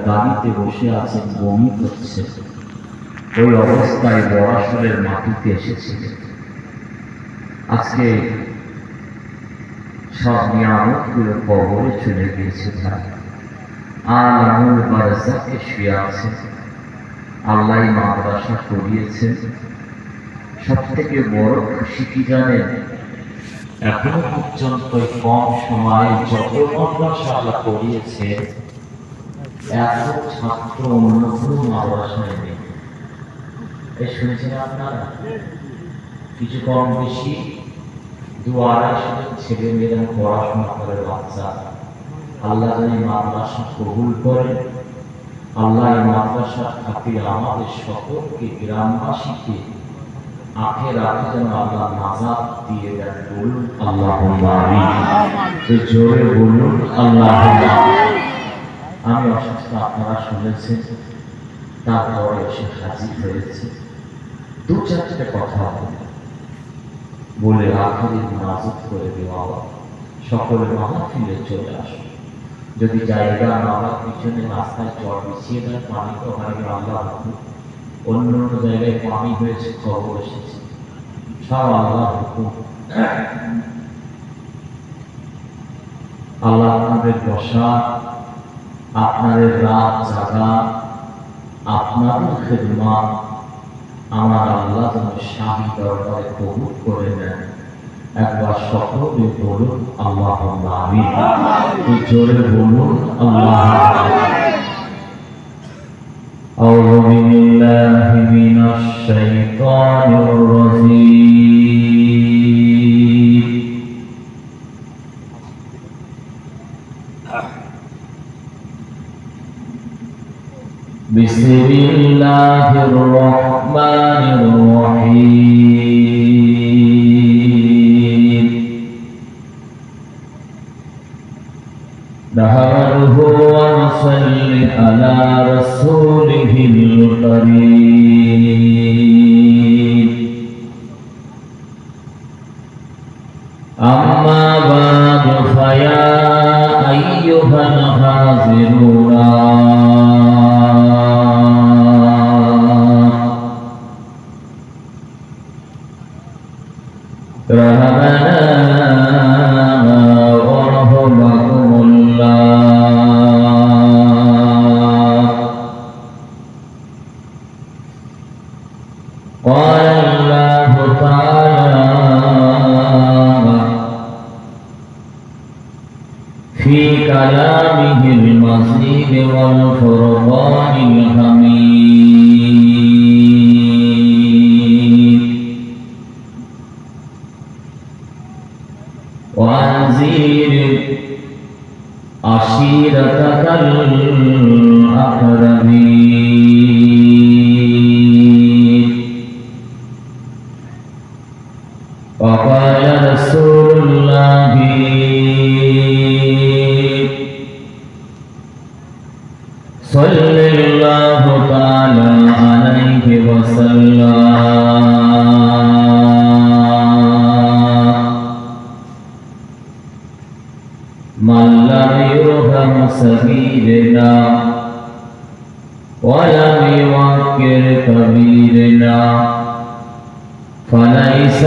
গাড়িতে বসে আছেন, বমি করছে, ওই অবস্থায় বরাসরের মাটিতে এসেছিলেন। আজকে সব নিয়ামতগুলো কবরে চলে গিয়েছে, আলামুল বারজাকে শুয়ে আছে। আল্লাহ মাদ্রাসা করিয়েছেন। সব থেকে বড় খুশি কি জানেন? এখনো পর্যন্ত কম সময়ে যত মাদ্রাসা আল্লাহ করিয়েছে, এত ছাত্র অন্য কোনো মাদ্রাসায় নেই। এই শুনেছেন আপনারা? কিছু কম বেশি 2-250 ছেলে মেয়েরা পড়াশোনা করে বাচ্চা। আল্লাহ যদি মাদ্রাসা কবুল করে, আল্লাহ মাদ্রাসার খাতিরে আমাদের সকলকে, গ্রামবাসীকে আখেরাতে যেন আল্লাহ নাজাত দিয়ে দেন। বলুন আল্লাহুম্মা আমিন। জোরে বলুন আল্লাহুম্মা আমিন। আমি অসুস্থ, আপনারা শুনেছেন, তারপরে এসে হাজির হয়েছে। 2-4টে কথা বলে আখেরি নাজাত করে দেওয়া। সকলে মাহফিলে চলে আসুন। যদি জায়গা না হয় পিছনে রাস্তায় জল বিছিয়ে দেয়, পানি তো হয় আল্লাহ, অন্য অন্য জায়গায় পানি হয়েছে, খবর এসেছে, সব আল্লাহ হুকুম। আল্লাহ আপনাদের বসা, আপনাদের রাত জাগা, আপনাদের খেদমত আমার আল্লাহ যেন শাহী দরবারে কবুল করে নেন। একবার সকলে বলুন আল্লাহুম্মা আমিন। জোরে বলুন আল্লাহুম্মা আমিন। আউযু বিল্লাহি মিনাশ শাইতানির রাজীম। বিসমিল্লাহির রহমানির রহিম। নাহমাদুহু ওয়া নুসাল্লি আলা রাসূলিহিল কারীম। আম্মা বা'দু ফায়া আইয়ুহাল হাযিরুনা قال الله تعالى في كلامه المجيد والفرقان الحميد وأنذر عشيرتك الأقربين. وقال رسول الله صلى الله تعالى عليه وسلم من لم يرحم صغيرنا ولم يوقر كبيرنا فليس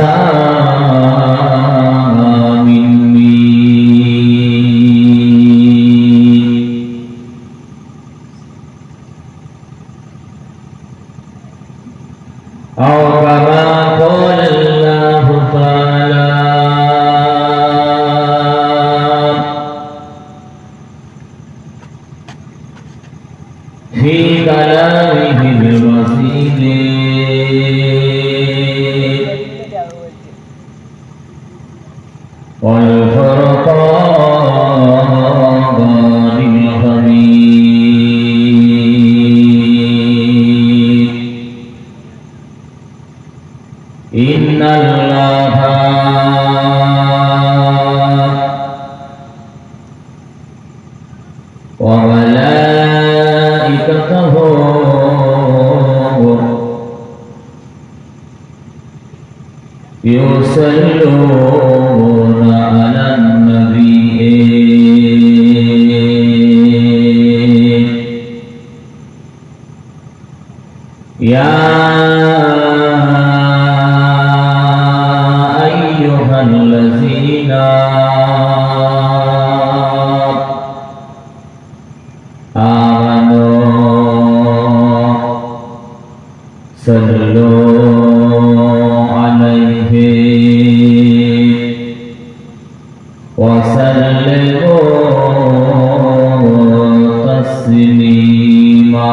مني. أو كما قال الله تعالى في كلامه المجيد والفرقان الحميد. إن الله وملائكته يصلون على النبي ইয়া আইয়ুহাল্লাযীনা আমানু সাল্লু আলাইহি ওয়া সাল্লিমু তাসলিমা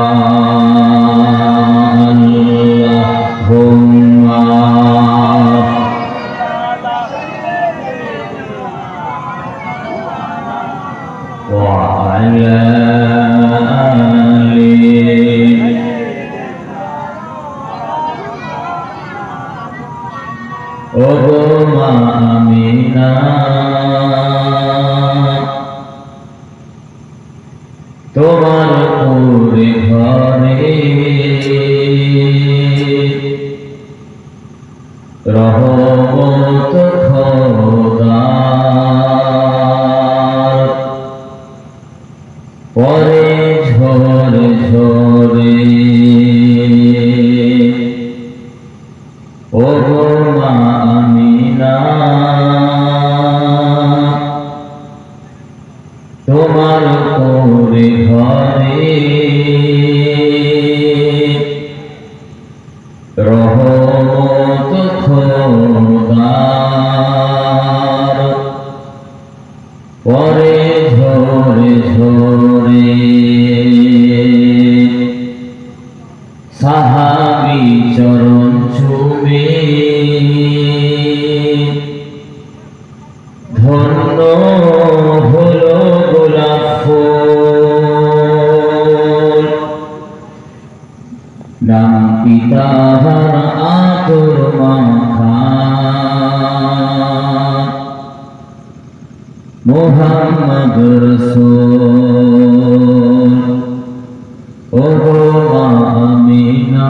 وعلى آله وما آمنا তোমার পুরে ঘরে রহমত খোদা পরে ঝরে ঝরে ও মা আমিনা তোমার কোরে ঘরে রহমত খোদার পরে ঝরে ঝরে সাহাবী চরণ ছুঁয়ে ধন্য হলো গোলাপ ফুল নাম পিতার আতর মাখা মুহাম্মদ রাসূল ও মা আমিনা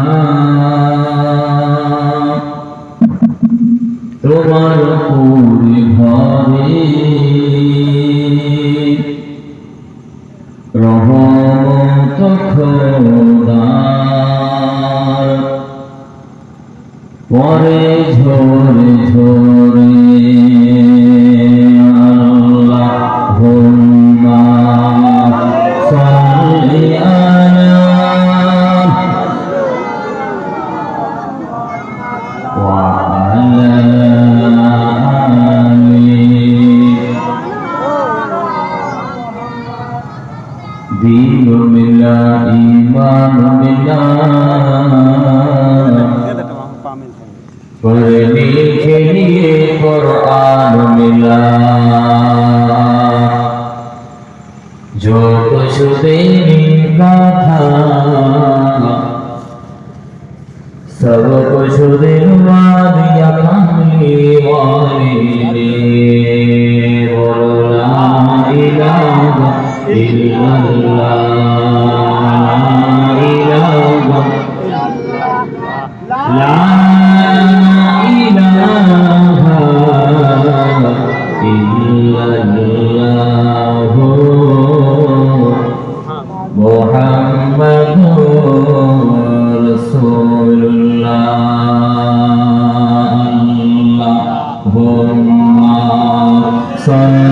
তোমার পুরে ঘরে রহমত খোদার পরে ঝরে ঝরে আল্লাহুম্মা সাল্লি আলা ওয়া আলা دین ملا ایمان ملا پڑھنے کے لیے قرآن ملا جو کچھ دینے کا تھا سب کچھ دلوا دیا کملی والے نے بولو لا الہ إلا الله لا إله إلا الله محمد رسول الله اللهم صل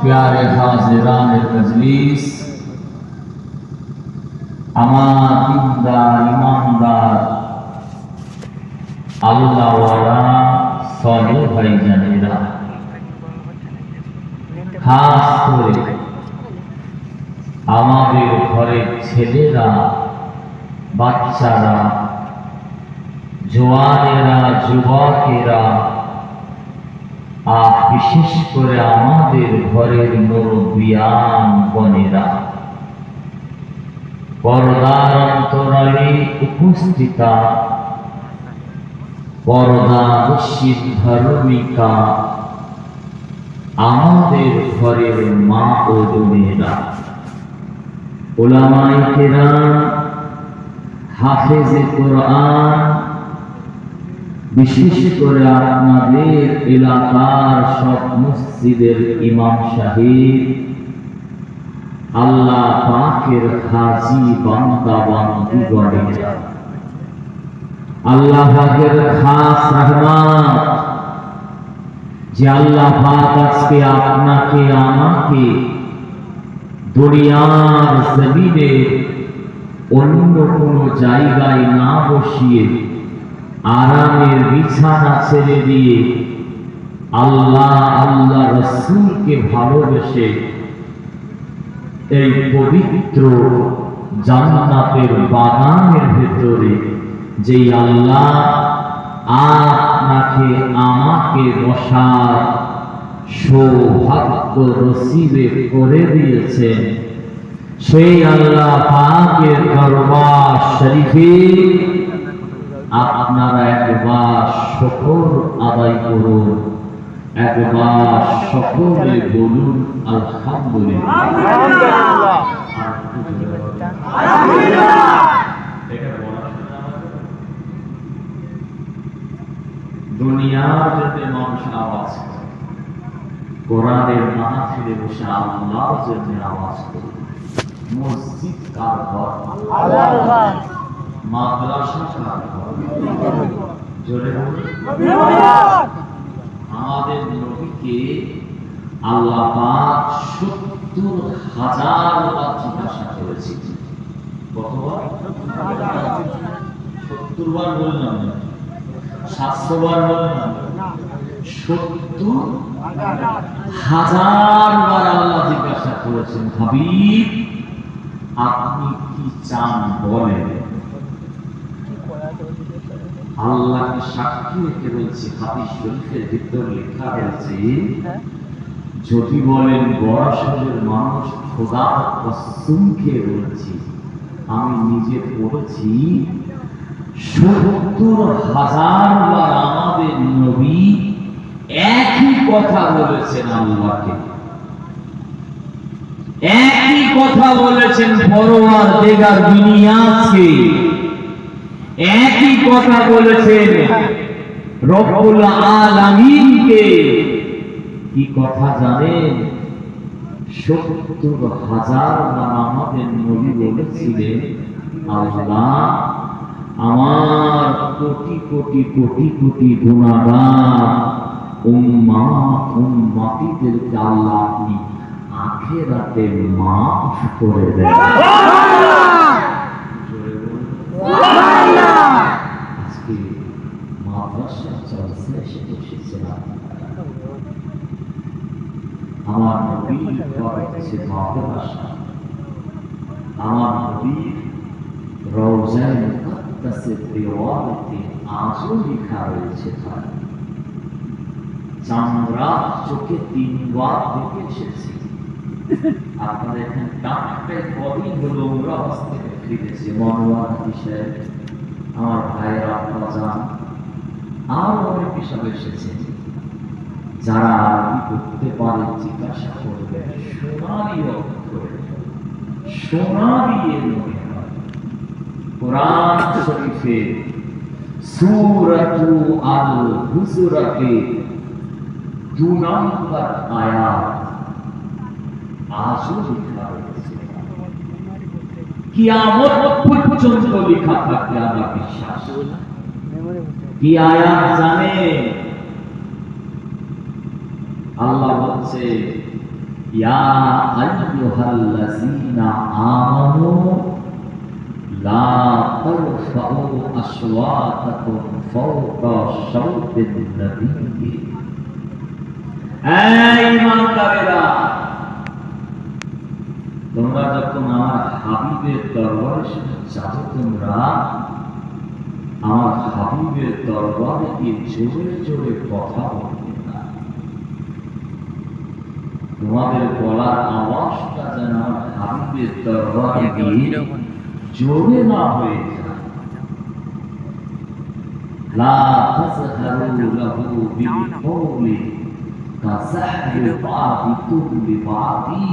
प्यारे हाज़िरान मजलिस আমার দিনদার ইমানদার আল্লাহওয়ালা সলে ভাইজানেরা, খাস করে আমাদের ঘরের ছেলেরা, বাচ্চারা, জওয়ানেরা, যুবকেরা, আর বিশেষ করে আমাদের ঘরের মুরব্বিয়ান বোনেরা, পর্দার অন্তরালে উপস্থিতা পর্দানশীল ধার্মিকা আমাদের ঘরের মা ও বোনেরা, উলামায়ে কেরাম, হাফেজে কোরআন, বিশেষ করে আপনাদের এলাকার সব মসজিদের ইমাম সাহেব, আল্লাহ পাকের হাজী বান্দা বান্দীগণেরা, আল্লাহ পাকের খাস রহমত যে আল্লাহ পাক আজকে আপনাকে আমাকে দুনিয়ার জমিনে অন্য কোনো জায়গায় না বসিয়ে আরামের বিছানা ছেড়ে দিয়ে আল্লাহ আল্লাহ রাসূলকে ভালোবেসে এই পবিত্র জান্নাতের বাগানের ভেতরে যে আল্লাহ আপনাকে আমাকে বসার সৌভাগ্য নসিবে করে দিয়েছেন, সেই আল্লাহ পাকের দরবার শরীফে আপনারা একবার শুকর আদায় করুন, একবার সকলে বলুন আলহামদুলিল্লাহ। দুনিয়ার যাতে মানুষ আওয়াজ করে, কোরআনের মাহফিলে বসে আল্লাহর জন্য আওয়াজ করে। মসজিদ কার ঘর? আল্লাহর। মাদ্রাসা কার ঘর? জোরে বলুন। আমাদের নবীকে আল্লাহ পাক ৭০,০০০ বার জিজ্ঞাসা করেছেন। কতবার? ৭০ বার বললাম না, ৭০০ বার বললাম না, ৭০,০০০ বার আল্লাহ জিজ্ঞাসা করেছেন, হাবিব আপনি কি চান বলেন। আল্লাহকে সাক্ষী রেখে বলছি, হাদিস শরীফের ভিতর লেখা রয়েছে, যদি বলেন বয়সের মানুষ, খোদার কসম খেয়ে বলছি, আমি নিজে পড়েছি ৭০,০০০ বার আমাদের নবী একই কথা বলেছেন আল্লাহকে, একই কথা বলেছেন পরওয়ারদিগার বিনিয়াজকে, একই কথা বলেছেন রব্বুল আলামিনকে। কি কথা জানেন? ৭০,০০০ বার আমাদের নবী বলেছিলেন, আল্লাহ আমার কোটি কোটি কোটি কোটি গুনাহগার উম্মতিদেরকে আল্লাহ আপনি আখিরাতে মাফ করে দেন। আজকে মাদ্রাসা চলছে, এসে বসেছিলাম, আমার নবীর ঘর হচ্ছে মাদ্রাসা, আমার নবীর রওজায়ে মুকদ্দাসের দেওয়ালেতে আজও লেখা রয়েছে, চামড়া চোখে ৩ বার দেখে এসেছি। আপনাদের এখানে ডাক্তার কদিন হলো ওরা হস্তে ফিরেছে, মনোয়ার হিসেবে আমার ভাইয়ের আপনারা যান, আরো অনেক হিসাবে এসেছে। যারা আরবি করতে পারে জিজ্ঞাসা করবে, সোনালি অক্ষরে, সোনা দিয়ে মনে হয় কোরআন শরীফে সূরাতু আল হুজুরাতে ২ নম্বর আয়াত আজও লেখা রয়েছে, কিয়ামত পর্যন্ত লেখা থাকবে আমার বিশ্বাস। কি আয়াত জানে? আল্লাহ বলছে, ইয়া আইয়ুহাল্লাযীনা আমানু লা তারফাউ আসওয়াতাকুম ফাওকা সাওতিন নবী। এই ঈমানদারেরা, তোমরা যখন আমার হাবিবের দরবারে যাও, তোমরা আমার হাবিবের দরবারে গিয়ে জোরে জোরে কথা বলবে না। তোমাদের গলার আওয়াজটা যেন আমার হাবিবের দরবারে গিয়ে জোরে না হয়ে যায়। লা তাজহারু লাহু বিল কওলি কাযাহরি বা'দিকুম লিবা'দি।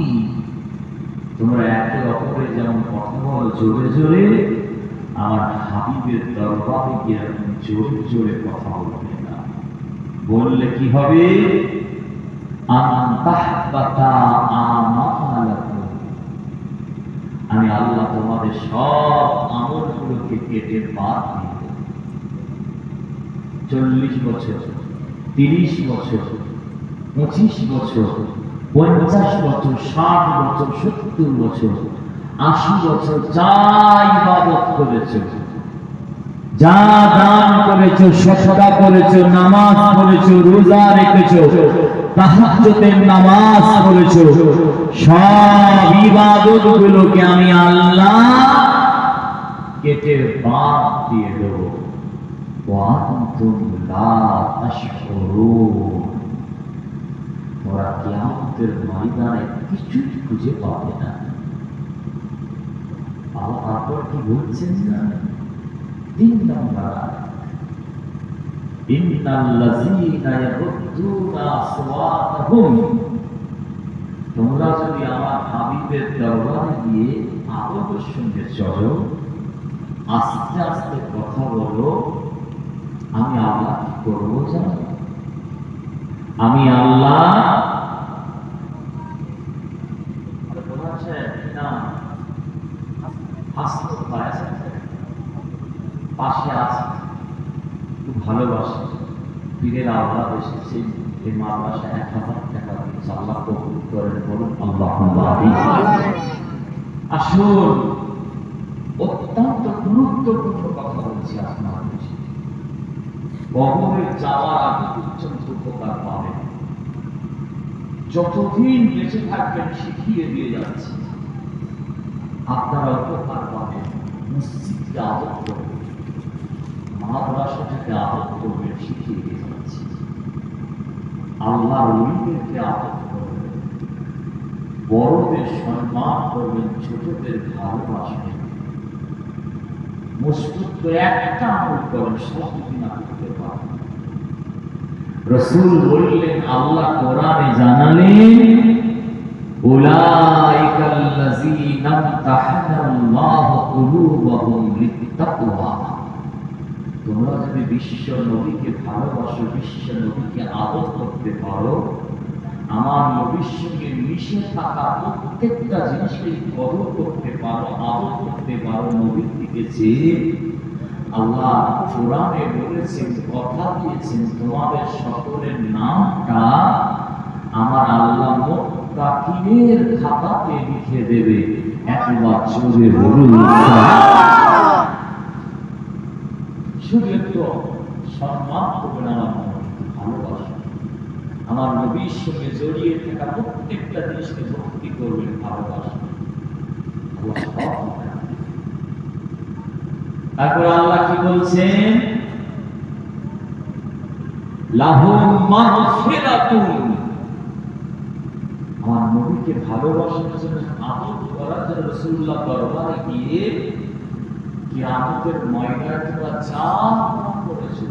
তোমরা একে অপরের যেমন কথা বলো জোরে জোরে, আমার হাবিবের দরবারে গিয়ে এরকম জোরে জোরে কথা বলবে না। বললে কি হবে? আমি আল্লাহ তোমাদের সব আমলগুলোকে কেটে বাদ দিয়ে দেব। 40 বছর, 30 বছর, 25 বছর, 50 বছর, 60 বছর, 70 বছর, 80 বছর যা ইবাদত করেছো, যা দান করেছো, সাদকা করেছো, নামাজ পড়েছো, রোজা রেখেছো, তাহাজ্জুদের নামাজ পড়েছো, সব ইবাদতগুলোকে আমি আল্লাহ কেটে বাদ দিয়ে দেব। ওয়া আনতুম লা তাশউরুন। তোমরা কিয়ামতের ময়দানে কিছুই খুঁজে পাবে না। আল্লাহ কি বলছেন না? 3 নম্বর, ইন্নাল্লাযীনা ইয়াগুদ্দুনা আসওয়াতাহুম। তোমরা যদি আমার হাবিবের দরবারে গিয়ে আদবের সঙ্গে চলো, আস্তে আস্তে কথা বলো, আমি আল্লাহ কি করবো জানো? আমি আল্লাহ পাশে আছে, খুব ভালোবাসে, পীরের আওলাদ এসেছে, এই মাদ্রাসা 1000 টাকা দিয়েছে, আল্লাহ কবুল করেন, বলুন আল্লাহুম্মা আমিন। আসুন, অত্যন্ত গুরুত্বপূর্ণ কথা বলছি আপনার কাছে। কবরে যাওয়ার আগে পর্যন্ত উপকার পাবেন, যতদিন বেঁচে থাকবেন শিখিয়ে দিয়ে যাচ্ছে, আপনারা উপকার পাবেন। মসজিদকে আদর করবেন, মাদ্রাসাটাকে আদর করবেন, শিখিয়ে দিয়ে যাচ্ছে। আল্লাহর ওলিদেরকে আদর করবেন, বড়দের সম্মান করবেন, ছোটদের ভালোবাসবেন। মসজিদ করে একটা আমল করেন, সব যদি না করতে পারেন। রাসূল বললেন, আল্লাহ কোরআনে জানালেন, উলাইকাল্লাযীনা ইমতাহানাল্লাহু কুলুবাহুম লিত্তাকওয়া। তোমরা যদি বিশ্ব নবীকে ভালোবাসো, বিশ্ব নবীকে আদর করতে পারো, আমার নবীর সঙ্গে মিশে থাকা প্রত্যেকটা জিনিসকে কদর করতে পারো, আদর করতে পারো, নবীর দিকে চেয়ে। আল্লাহ কোরআনে বলেছেন, কথা দিয়েছেন, তোমাদের সকলের নামটা আমার আল্লাহ মুত্তাকিনের খাতাতে লিখে দেবে। একবার জোরে বলুন শুধু একটু সম্মান করবেন, আমার নবীকে ভালোবাসবেন, আমার নবীর সঙ্গে জড়িয়ে থাকা প্রত্যেকটা জিনিসকে ভক্তি করবেন, ভালোবাসবেন। তারপর আল্লাহ কি বলছেন? লাহুম মাগফিরাতুন। আমার নবীকে ভালোবাসার জন্য, আদর করার জন্য রাসূলুল্লাহ দরবারে গিয়ে কিয়ামতের ময়দানে তোমরা যা করেছো,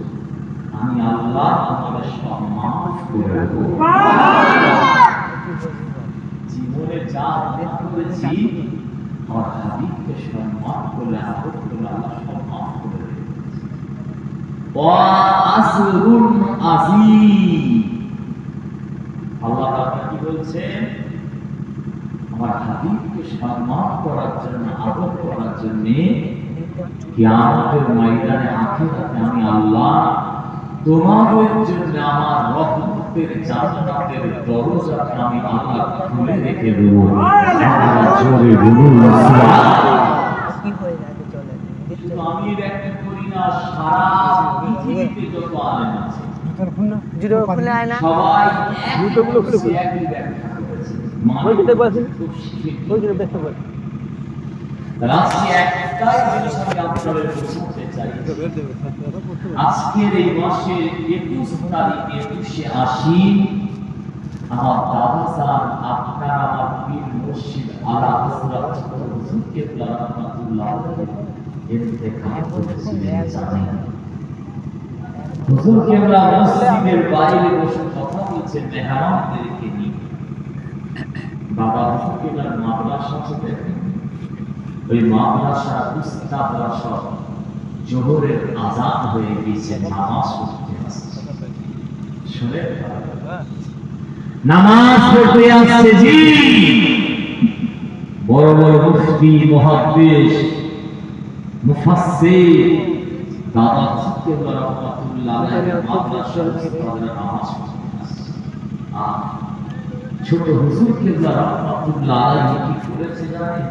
আমি আল্লাহ তোমাদের সব মাফ করে দেব। জীবনে যা করেছি, আমার হাবিবকে সম্মান করলে, আদর করলে, আল্লাহ সব মাফ করে দেবে। ওয়া আসরুন আযীম। আল্লাহ তাআলা কি বলছেন? আমার হাবিবকে সম্মান করার জন্য, আদর করার জন্য কিয়ামতের ময়দানে, আখিরাতে আমি আল্লাহ তোমাদের জন্য আমার রহমতের জান্নাতের দরজাটা আমি আল্লাহ খুলে রেখে দেব। জোরে বলুন সুবহানাল্লাহ। আমি ব্যাখ্যা করি না, সারা পৃথিবীতে যত আলেম আছে সবাই একই ব্যাখ্যা করেছে। আজকের এই মাসের 21 তারিখে 21শে আশ্বিন আমার দাদা সাহেব, আপনার আমার পীর মুর্শিদ আলা হযরত হুজুর কেবলা রাহমাতুল্লাহ ইন্তেকাল করেছিলেন। জানেন হুজুর কেবলা মসজিদের বাইরে বসে কথা বলছেন মেহমানদেরকে নিয়ে। বাবা হুজুর কেবলার মাদ্রাসা আছে দেখেন, ওই মাদ্রাসা উস্তাদরা সব জোহরের আযান হয়ে গেছে, নামাজ পড়তে আসছে। শুনে নামাজ পড়তে আসছে জি, বড় বড় মুফতি মুহাদ্দিস মুফাসসির দাদা কেবলা রাহমাতুল্লাহ আলাইহি মাদ্রাসার উস্তাদরা নামাজ পড়তে আসছে। আর ছোট হুজুর কেবলা রাহমাতুল্লাহ আলাইহি কি করেছে জানেন?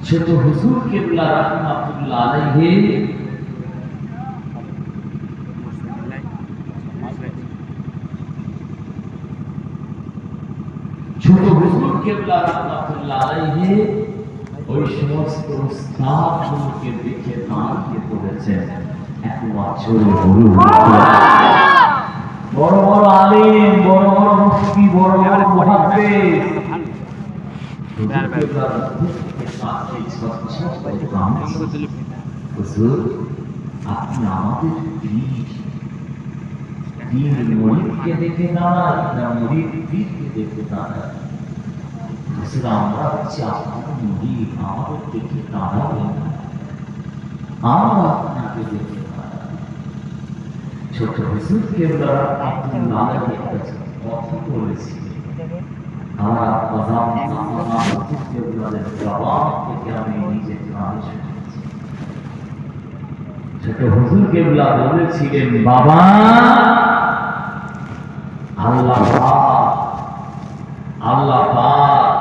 ছোট হুজুর কেবলা রাহমাতুল্লাহ আলাইহি ছোট হুজুর কেবলা রাহমাতুল্লাহ আলাইহি ওই সমস্ত উস্তাদকে দেখে দাঁড়িয়ে পড়েছেন। একবার জোরে বলুন, বড় বড় আলেম, বড় বড় মুফতি, বড় বড় মুহাদ্দিস হুজুর আপনি আমাদের পীর মুরিদকে দেখে দাঁড়ান না মুরিদ পীরকে দেখে দাঁড়ান? হুজুর আমরা হচ্ছে আপনার মুরিদ, আমাদের দেখে দাঁড়াবেন না, আমরা আপনাকে দেখে দাঁড়াবো। ছোট হুজুর কেবলা রাহমাতুল্লাহ আলাইহি একটা কথা বলেছি, আমার আযান হুজুর কেবলার জবাব থেকে আমি নিজে কানে শুনেছি। ছোট হুজুর কেবলা বলেছিলেন, বাবা আল্লাহ পাক, আল্লাহ পাক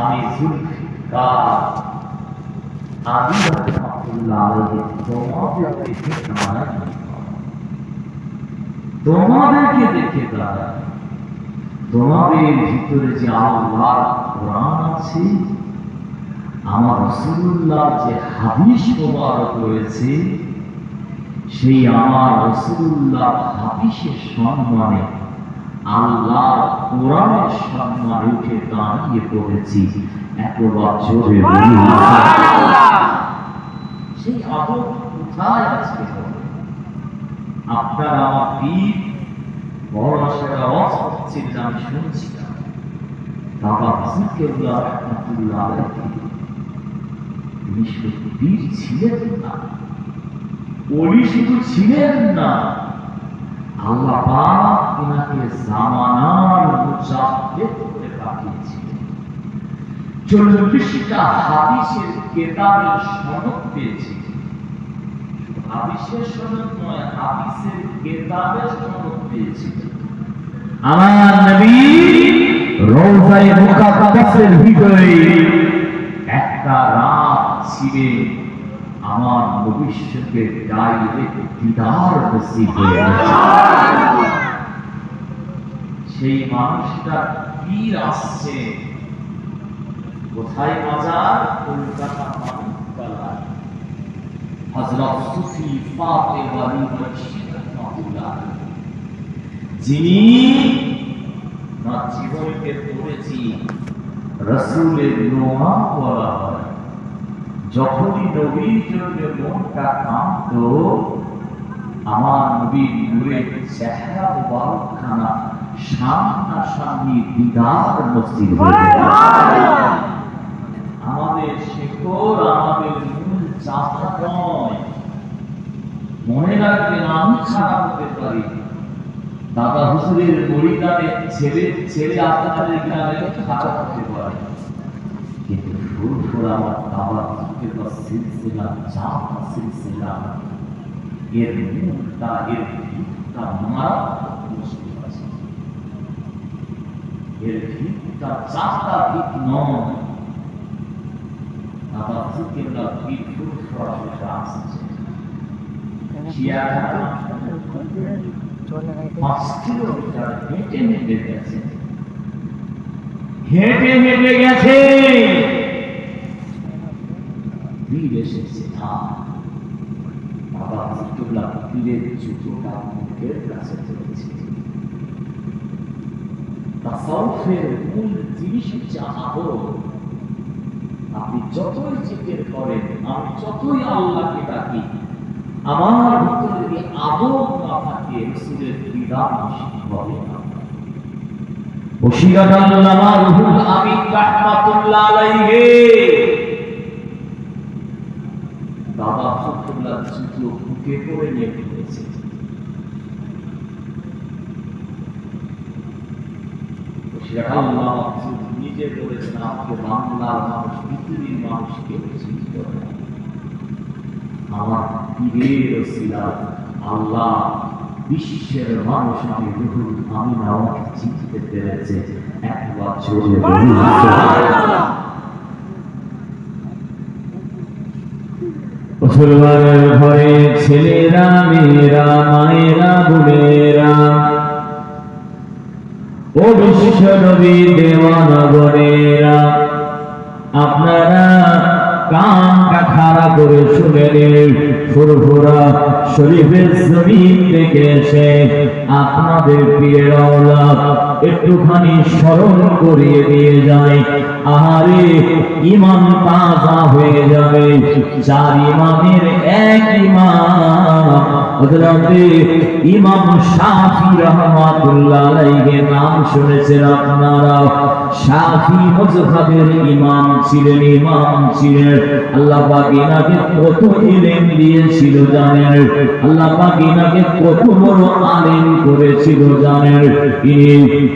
আমি জুলফিকার আদি রাহমাতুল্লাহ আলাইহি তোমাদেরকে দেখে দাঁড়াই, তোমাদেরকে দেখে দাঁড়াই। তোমাদের ভিতরে যে আল্লাহর কোরআন আছে, আমার রাসূলুল্লাহ যে হাদিস মোবারক রয়েছে, সেই আমার রাসূলুল্লাহ হাদিসের সম্মানে আল্লাহর কোরআনের সম্মানে উঠে দাঁড়িয়ে পড়েছি। একবার জোরে বলি সুবহানাল্লাহ। সেই আদব কোথায় আছে? আপনারা আমার পীর বড় আশাটা অসচ্ছিল আমি শুনছিলাম, বাবা হুজুর কেবলা রাহমাতুল্লাহ আলাইহি তিনি শুধু পীর ছিলেন না, ওলি শুধু ছিলেন না, আল্লাহ পাক তিনাকে জামানার মুজাদ্দিদ করে পাঠিয়েছিলেন। 40টা হাদিসের কিতাবের সনদ পেয়েছিলেন। হাদিসের সনদ নয়, হাদিসের কিতাবের সনদ পেয়েছিলেন। আমার নবী রওজায়ে মুকাদ্দাসের ভিতরে একটা রাত ছিলেন, আমার ভবিষ্যতের ডাইরেক্ট দিদার নসিব হয়ে গেছে। সেই মানুষটা পীর আসছে কোথায়? মাজার কলকাতা মানিকতলা হযরত সুফি ফাতেমা রাদিয়াল্লাহু, যিনি না জীবনকে পড়েছি রাসূলের নোয়া বলা হয়। যখনই নবীর জন্য মনটা কাঁপত, আমার নবীর নূরের চেহারা মুবারকখানা সামনাসামনি দিদার নসিব হয়ে গেল। আমাদের শেকড়, আমাদের মূল চাপা নয়। মনে রাখবেন, আমি খারাপ হতে পারি, দাদা হুজুরের মরিদানে ছেলে আপনাদের গ্রামে খারাপ হতে পারে, কিন্তু ফুরফুর আমার দাদা হুজুরের সিলসিলা চাপা সিলসিলা, এর মুখটা এর ভিতটা মারাত্মক মুশকিল আছে। এর ভিতটা চাপা ভিত নয়। দাদা হুজুরের ভিত ফুরফুর আসছে। চিয়াখানা 5 কিলোমিটার হেঁটে হেঁটে গেছে, হেঁটে হেঁটে গেছে, পীর এসেছে। বাবা হুজুরুল্লাহ পীরের জুতোটা মুখের কাছে ধরেছে। তাসাউফের মূল জিনিস হচ্ছে আদব। আপনি যতই জিকির করেন, আমি যতই আল্লাহকে ডাকি, আমার ভিতরে যদি আদব না থাকে, রাসূলের দিদার নসিব হবে না। ওসিরাত আল্লামা রুহুল আমিন রাহমাতুল্লাহ আলাইহি বাবা ফখরুল্লাহ চিত্র বুকে করে নিয়ে ফেলেছে। ওসিরাত আল্লামা নিজে বলেছেন, আমাকে বাংলার মানুষ, পৃথিবীর মানুষকে চিনতে হবে। আমার পীরের ওসিলা আল্লাহ বিশ্বের মানুষ আমি রুহুল আমিন আমাকে চিনতে পেরেছে। একবার জোরে বলুন সুবহানাল্লাহ। মুসলমানের ঘরে ছেলেরা, মেয়েরা, মায়েরা, বোনেরা, ও বিশ্ব নবী দেওয়ানা গণেরা, আপনারা কানটা খাড়া করে শুনে নিন। ফুরফুরা শরীফের জমিন থেকে এসে আপনাদের পীরের আওলাদ একটুখানি স্মরণ করিয়ে দিয়ে যায়। আহারে, ইমান তাজা হয়ে যাবে। চার ইমামের এক ইমাম হযরতে ইমাম শাফি রাহমাতুল্লাহ আলাইহি নাম শুনেছেন আপনারা। শাফি মাযহাবের ইমাম ছিলেন, আল্লাহ পাক ইনাকে কত ইলম দিয়েছিল জানেন? আল্লাহ পাক ইনাকে কত বড় আলেম করেছিল জানেন? ইনি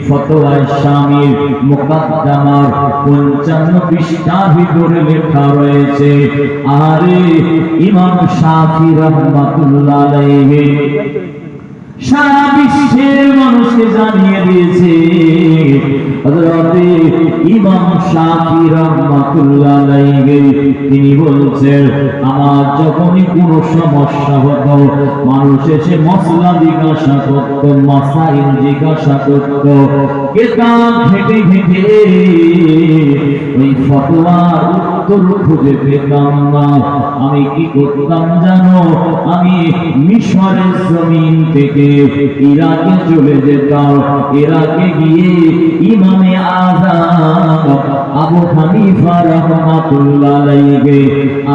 ফতোয়ায়ে শামির মুকদ্দমার 55 পৃষ্ঠার ভিতরে লেখা রয়েছে। আরে ইমাম শাফি রাহমাতুল্লাহ আলাইহি সারা বিশ্বের মানুষকে জানিয়ে দিয়েছে, হযরতে ইমাম শাফি রাহমাতুল্লাহ আলাইহি তিনি বলছেন, আমার যখনই কোনো সমস্যা হতো মানুষ এসে মসলা জিজ্ঞাসা করত, মাসাইল জিজ্ঞাসা করত, কিতাব ঘেটে ঘেটে ওই ফতোয়ার উত্তর খুঁজে পেতাম না। আমি কি করতাম জানো? আমি মিশরের জমিন থেকে ইরাকে চলে যেতাম। ইরাকে গিয়ে ইমামে আযম আবু হানিফা রাহমাতুল্লাহ আলাইহি,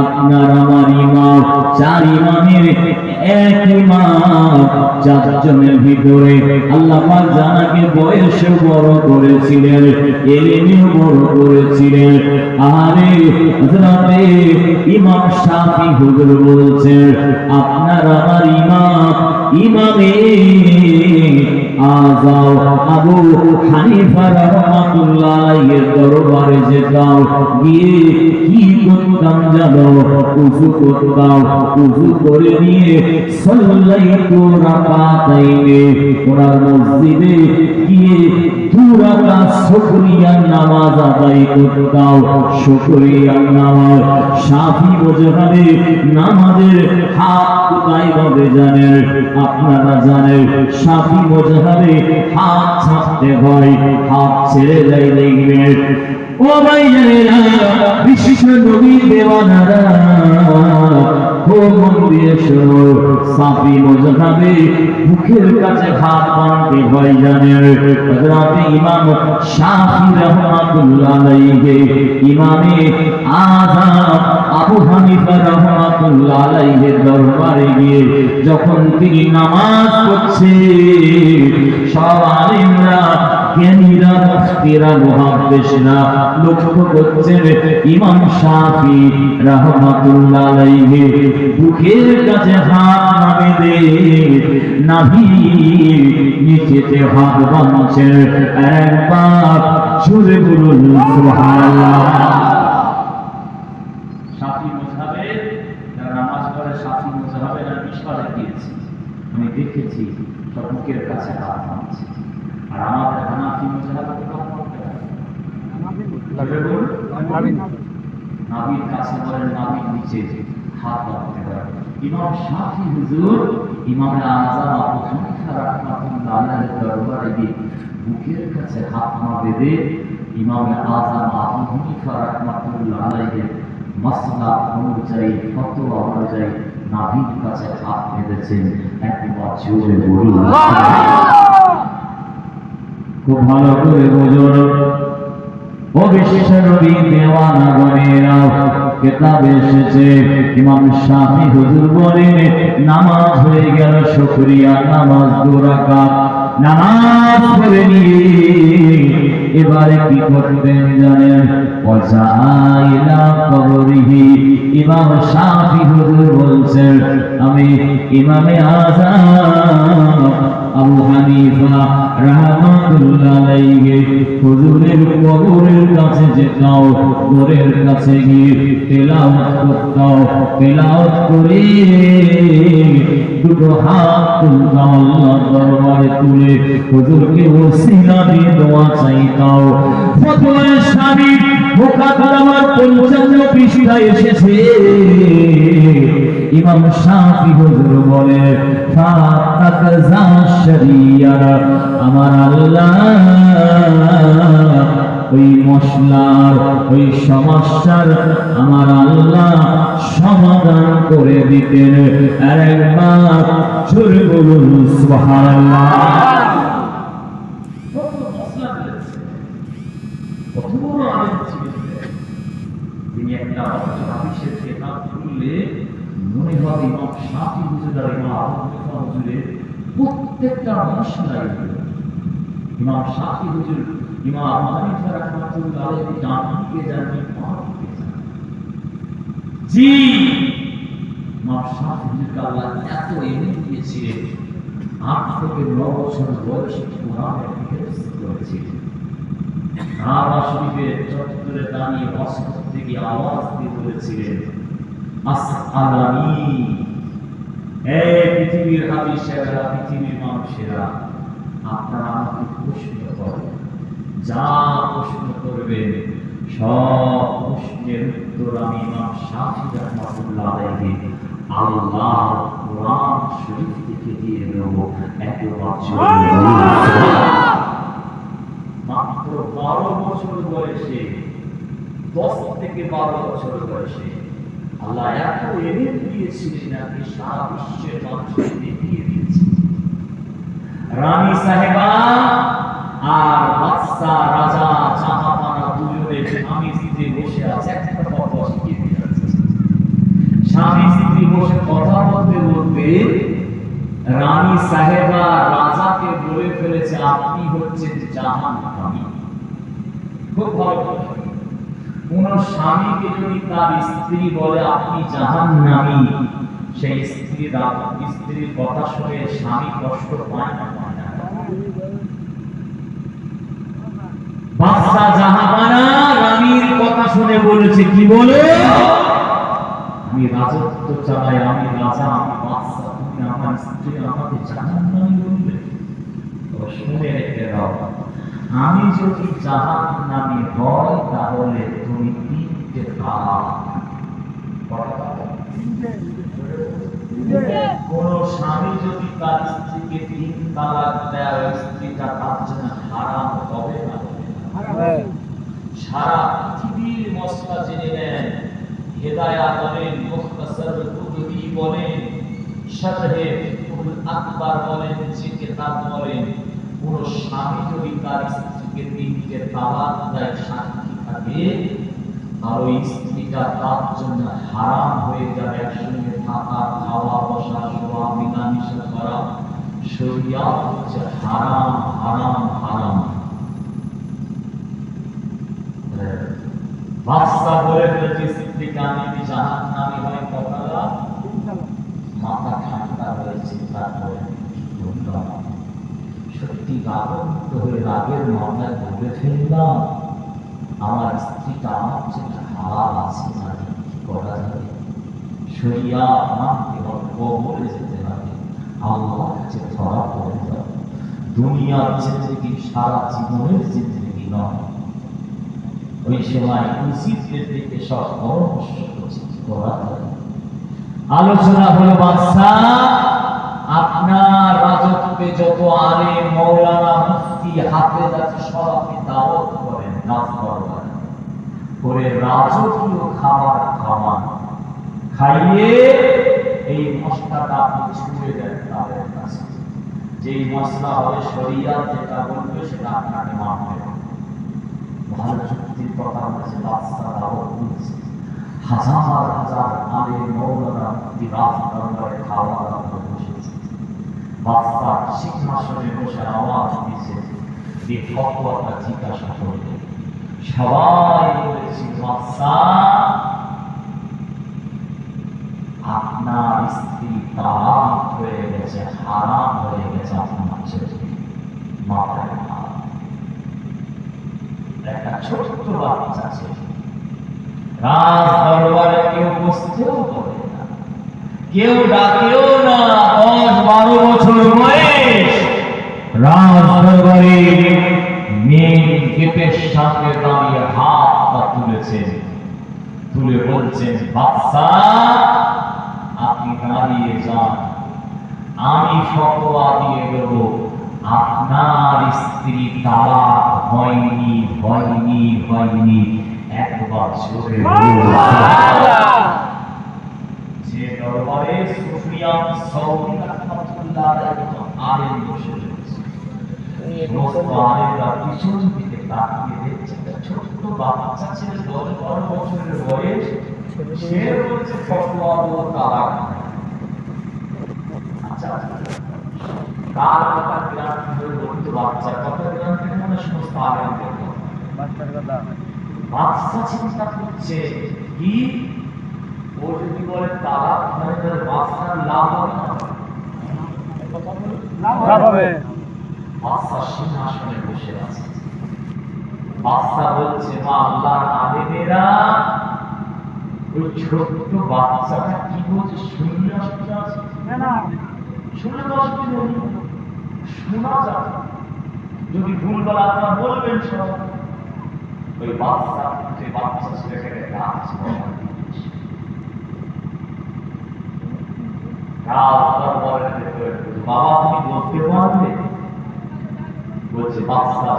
আপনার আমার ইমাম, চার ইমামের এক ইমাম, চারজনের ভিতরে আল্লাহ পাক জানাকে বয়সে বড় করেছিলেন, ইলমেও বড় করেছিলেন। আরে হযরতে ইমাম শাফি হুজুর বলছেন, আপনার আমার ইমাম, ইমামে আযম আবু হানিফা রাহমাতুল্লাহ আলাইহির দরবারে যেতাম, গিয়ে কি করতাম জানো? ওযু করতাম। ওযু করে নিয়ে সাল্লাইতু রাকাতাইনে, ওনার মসজিদে গিয়ে 2 রাকাত শুকরিয়ার নামাজ আদায় করতাম। শুকরিয়ার নামাজ শাফি মাযহাবে নামাজের হাত কোথায় হবে জানেন? আপনারা জানেন, শাফি মাযহাবে হাত ছাড়তে হয়, হাত ছেড়ে যায় দেখবেন। ও ভাইয়েরা, বিশ্ব নবী দেওয়ানারা, খুব মন দিয়ে শোনো, শাফি মাযহাবে মুখের কাছে হাত বাঁধতে হয় জানেন? হযরতে ইমাম শাফি রাহমাতুল্লাহ আলাইহি, ইমামে আযম আবু হানিফা রাহমাতুল্লাহ আলাইহির দরবারে গিয়ে যখন তিনি নামাজ পড়ছে, সব আলেমরা, জ্ঞানীরা, মুফতিরা, মুহাদ্দিসরা লক্ষ্য করছেন ইমাম শাফি রাহমাতুল্লাহ আলাইহি বুকের কাছে হাত না বেঁধে নাভির নিচেতে হাত বাঁধছেন। একবার জোরে বলুন সুবহানাল্লাহ। শাফি মাযহাবে যারা নামাজ পড়ে, শাফি মাযহাবে যারা মিশরে গিয়েছে, আমি দেখেছি সব বুকের কাছে হাত বাঁধছে। আর আমাদের হানাফি মাযহাবে তো হাত বাঁধতে হয় নাভির কাছে, বলেন নাভির নিচে হাত বাঁধতে হয়। ইমাম শাফি হুজুর ইমাম আযম আবু হানিফা রাহমাতুল্লাহ আলাইহির দরবারে গিয়ে বুকের কাছে হাত না বেঁধে ইমাম আযম আবু হানিফা রাহমাতুল্লাহ আলাইহির মাসলা অনুযায়ী, ফতোয়া অনুযায়ী নাভির কাছে হাত বেঁধেছেন। একবার জোরে বলুন। খুব ভালো করে বুঝুন, ও বিশ্ব নবী দেওয়ানা গণেরা, কিতাবে এসেছে ইমাম শাফি হুজুর বলেন, নামাজ হয়ে গেল শুকরিয়া নামাজ 2 রাকাত। নামাজ পড়ে নিয়ে এবারে কি করবেন জানেন? ওয়াজাইলা কবরিহি। ইমাম শাফি হুজুর বলছেন, আমি ইমামে আযম আবু হানিফা রাহমাতুল্লাহ আলাইহি হুজুরের কবরের কাছে যেতাও, কবরের কাছে গিয়ে তেলাওয়াত করতাও, তেলাওয়াত করে দুটো হাত তুলতাম আল্লাহর দরবারে তুলে হুজুরকে ওসিলা দিয়ে দোয়া চাইতাও। ফতোয়া স্বামী মুকাদ্দামার 55 পৃষ্ঠায় এসেছে। ইমাম শাফি হুজুর বলে, ফাতাকাযা শরিয়া, আমার আল্লাহ ওই মশলার ওই সমস্যার আমার আল্লাহ সমাধান করে দিতেন। আর একবার জোরে বলুন সুবহানাল্লাহ। তিনি একটা হাদিসের কিতাব খুললে মনে হবে ইমাম শাফি হুজুর আর ইমাম আবু হানিফা হুজুরের প্রত্যেকটা মশলাই ইমাম শাফি হুজুর ইমাম আবু হানিফা রাহমাতুল্লাহ আলাইহি ডান দিকে যান, বাম দিকে যান। জি, ইমাম শাফি হুজুরকে আল্লাহ এত এলেম দিয়েছিলেন, 8 থেকে 9 বছর বয়সে কোরআনের হিফজ করেছিলেন। কাবা শরীফের চত্বরে দাঁড়িয়ে মসজিদ থেকে আওয়াজ দিয়ে বলেছিলেন, আসআলানি, হে পৃথিবীর হাদিসেরা, পৃথিবীর মানুষেরা, আপনারা আমাকে প্রশ্ন করেন, যা প্রশ্ন করবেন সব প্রশ্নের উত্তর আমি ইমাম শাফি রাহমাতুল্লাহ আলাইহি আল্লাহর কোরআন শরীফ থেকে দিয়ে দেব। একবার মাত্র 12 বছর বয়সে, 10 থেকে 12 বছর বয়সে আল্লাহ এত এলেম দিয়েছিলেন, আপনি সারা বিশ্বের মানুষকে দেখিয়ে দিয়েছেন। রানী সাহেবা আর বাদশা রাজা জাহাপানা দুজনে স্বামী স্ত্রী বসে আছে, একটা কথা শিখিয়ে দিয়েছে। স্বামী স্ত্রী বসে কথা বলতে বলতে রানী সাহেবা রাজাকে বলে ফেলেছে, আপনি হচ্ছেন জাহান্নামী। খুব ভালো। কোন স্বামীকে যদি তার স্ত্রী বলে আপনি জাহান্নামী, সেই স্ত্রীর কথা শুনে স্বামী কষ্ট পায় না? বাদশা জাহাপানা রানীর কথা শুনে বলেছে, কি বলে? আমি রাজত্ব চালাই, আমি রাজা, আমি বাদশা, তুমি আমার স্ত্রী আমাকে জাহান্নামী বলবে? শুনে রেখে দাও, আমি যদি জাহান্নামী হয় তাহলে তুমি 3টে তালাক। কোন স্বামী যদি তার স্ত্রীকে 3 তালাক দেয়, স্ত্রীটা তার জন্য হারাম হবে না? সারা পৃথিবীর মসলা জেনে নেন, হেদায়া বলেন, মুখতাসার কুতুবি বলেন, শরহে কুল আকবার বলেন, যে কিতাব বলেন, কোন স্বামী যদি তার স্ত্রীকে 3টে তালাক দেয়, সাক্ষী থাকে, আর ওই স্ত্রীটা তার জন্য হারাম হয়ে যাবে। একসঙ্গে থাকা, খাওয়া, বসা, শোয়া, মিলামিশা করা শরিয়াত হচ্ছে হারাম, হারাম, হারাম। বাদশা বলে ফেলেছে স্ত্রীকে, আমি যদি জাহান্নামী হয় কথাটা মাথা ঠান্ডা হয়ে চিন্তা করে সত্যি রাগান্বিত হয়ে রাগের মাথায় বলে ফেললাম, আমার স্ত্রীটা আমার জন্য হালাল আছে না, কি করা যাবে? শরিয়া মানতে হবে, কবরে যেতে হবে, আল্লাহ যে ধরা পড়ে যাবে। দুনিয়ার জিন্দগি সারা জীবনের জিন্দগি নয়। ওই সময় উচিতের দিকে সব পরামর্শ করা যায়। আলোচনা হলো, বাদশা আপনার রাজত্বে যত আলেম, মাওলানা, মুফতি, হাফেজ আছে সব আপনি দাওয়াত করেন, রাজদরবারে করে রাজকীয় খাবার খাওয়ান, খাইয়ে এই মশলাটা আপনি ছুঁয়ে দেন তাদের কাছে। যেই মশলা হবে শরিয়াত যেটা বলবে সেটা আপনাকে মানবে। ভালো যুক্তির কথা বলেছে, বাদশা দাওয়াত দিয়েছে, হাজার হাজার আলেম, মাওলানা, মুফতি রাজদরবারে খাওয়া দাওয়া বসেছে। বাদশা সিংহাসনে বসে আওয়াজ দিয়েছে, দিয়ে ফতোয়াটা জিজ্ঞাসা করলো। সবাই বলেছে, বাদশা আপনার স্ত্রী তালাক হয়ে গেছে, হারাম হয়ে গেছে আপনার চোখে। মাথায় হাত। একটা ছোট্ট বাচ্চা ছিল, রাজ দরবারে কেউ বসতেও পারে না, কেউ ডাকেও না, 10-12 বছর বয়স। রাজ দরবারে মেন গেটের সামনে দাঁড়িয়ে হাতটা তুলেছেন, তুলে বলছেন, বাদশা আপনি দাঁড়িয়ে যান, আমি ফতোয়া দিয়ে দেব আপনার স্ত্রী তালাক হয়নি হয়নি হয়নি। একবার জোরে যে দরবারে সুফিয়ান সাউরি রাহমাতুল্লাহ আলাইহি আলেম বসে রয়েছে, সমস্ত আলেমরা পিছন দিকে তাকিয়ে দেখছে একটা ছোট্ট বাচ্চা ছেলে, 10-12 বছরের বয়স, সে বলছে ফতোয়া দেব তালাক। আচ্ছা, কার কথা গ্রান্ট হয়ে বলতো, বাচ্চার কথা গ্রান্ট মানে সমস্ত আলেমদের কথা। বাদশা চিন্তা করছে, কি ও যদি বলে তালাক মানে তার বাদশার লাভ হবে না? লাভ হবে। বাদশা সিংহাসনে বসে আছে, বাদশা বলছে, মা আল্লাহর আলেমেরা ওই ছোট্ট বাচ্চাটা কি বলছে শুনলে অসুবিধা আছে? না, শুনলে তো অসুবিধা নেই, শোনা যাবে, যদি ভুল বলা আপনারা বলবেন সব। ওই বাচ্চা যে বাচ্চা ছেলেটাকে গাছ বাবা তুমি বলতে পারবে? বলছে, বাচ্চা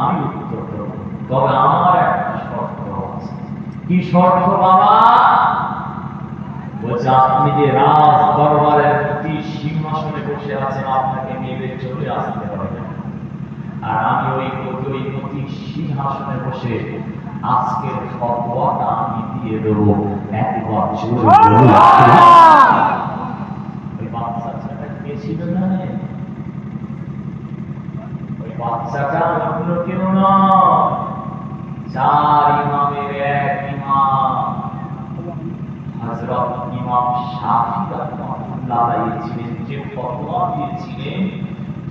আমি উত্তর দেব, তবে আমার একটা শর্ত আছে। কি শর্ত বাবা? বলছে, আপনি যে রাজ দরবারের প্রতি সিংহাসনে বসে আছেন, আপনাকে নেমে চলে আসতে হবে, আর আমি ওই প্রতি সিংহাসনে বসে আজকের ফতোয়াটা আমি দিয়ে দেবো। একবার জোরে বলুন। ওই বাচ্চাটা কে ছিল জানেন? ওই বাচ্চাটা অন্য কেউ নয়, 4 ইমামের এক ইমাম হযরত ইমাম শাফি রাহমাতুল্লাহ আলাইহি ছিলেন, যে ফতোয়া দিয়েছিলেন,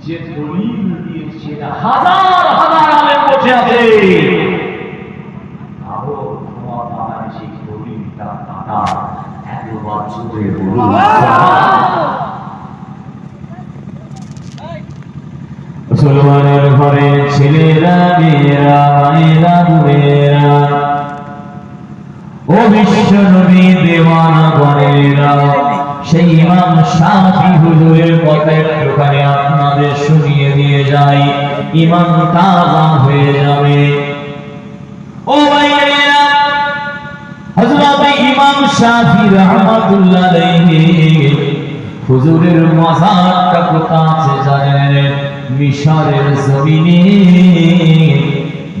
যে দলিল দিয়েছিলেন, হাজার হাজার আলেম বসে আছে, আরো তোমার সেই দলিলটা কাটা। একবার জোরে বলুন মুসলমানের ঘরে ছেলেরা মেয়েরা ভাইরা বোনেরা ও বিশ্ব নবী দেওয়ানা বনেরা, সেই ইমাম শাফি হুজুরের কথা একটুখানি আপনাদের শুনিয়ে দিয়ে যাই, ইমাম তাজা হয়ে যাবে। ও ভাইয়েরা, হযরত ইমাম শাফি রাহমাতুল্লাহ আলাইহি হুজুরের মাজারটা কোথায় আছে জানেন? মিশরের জমিনে।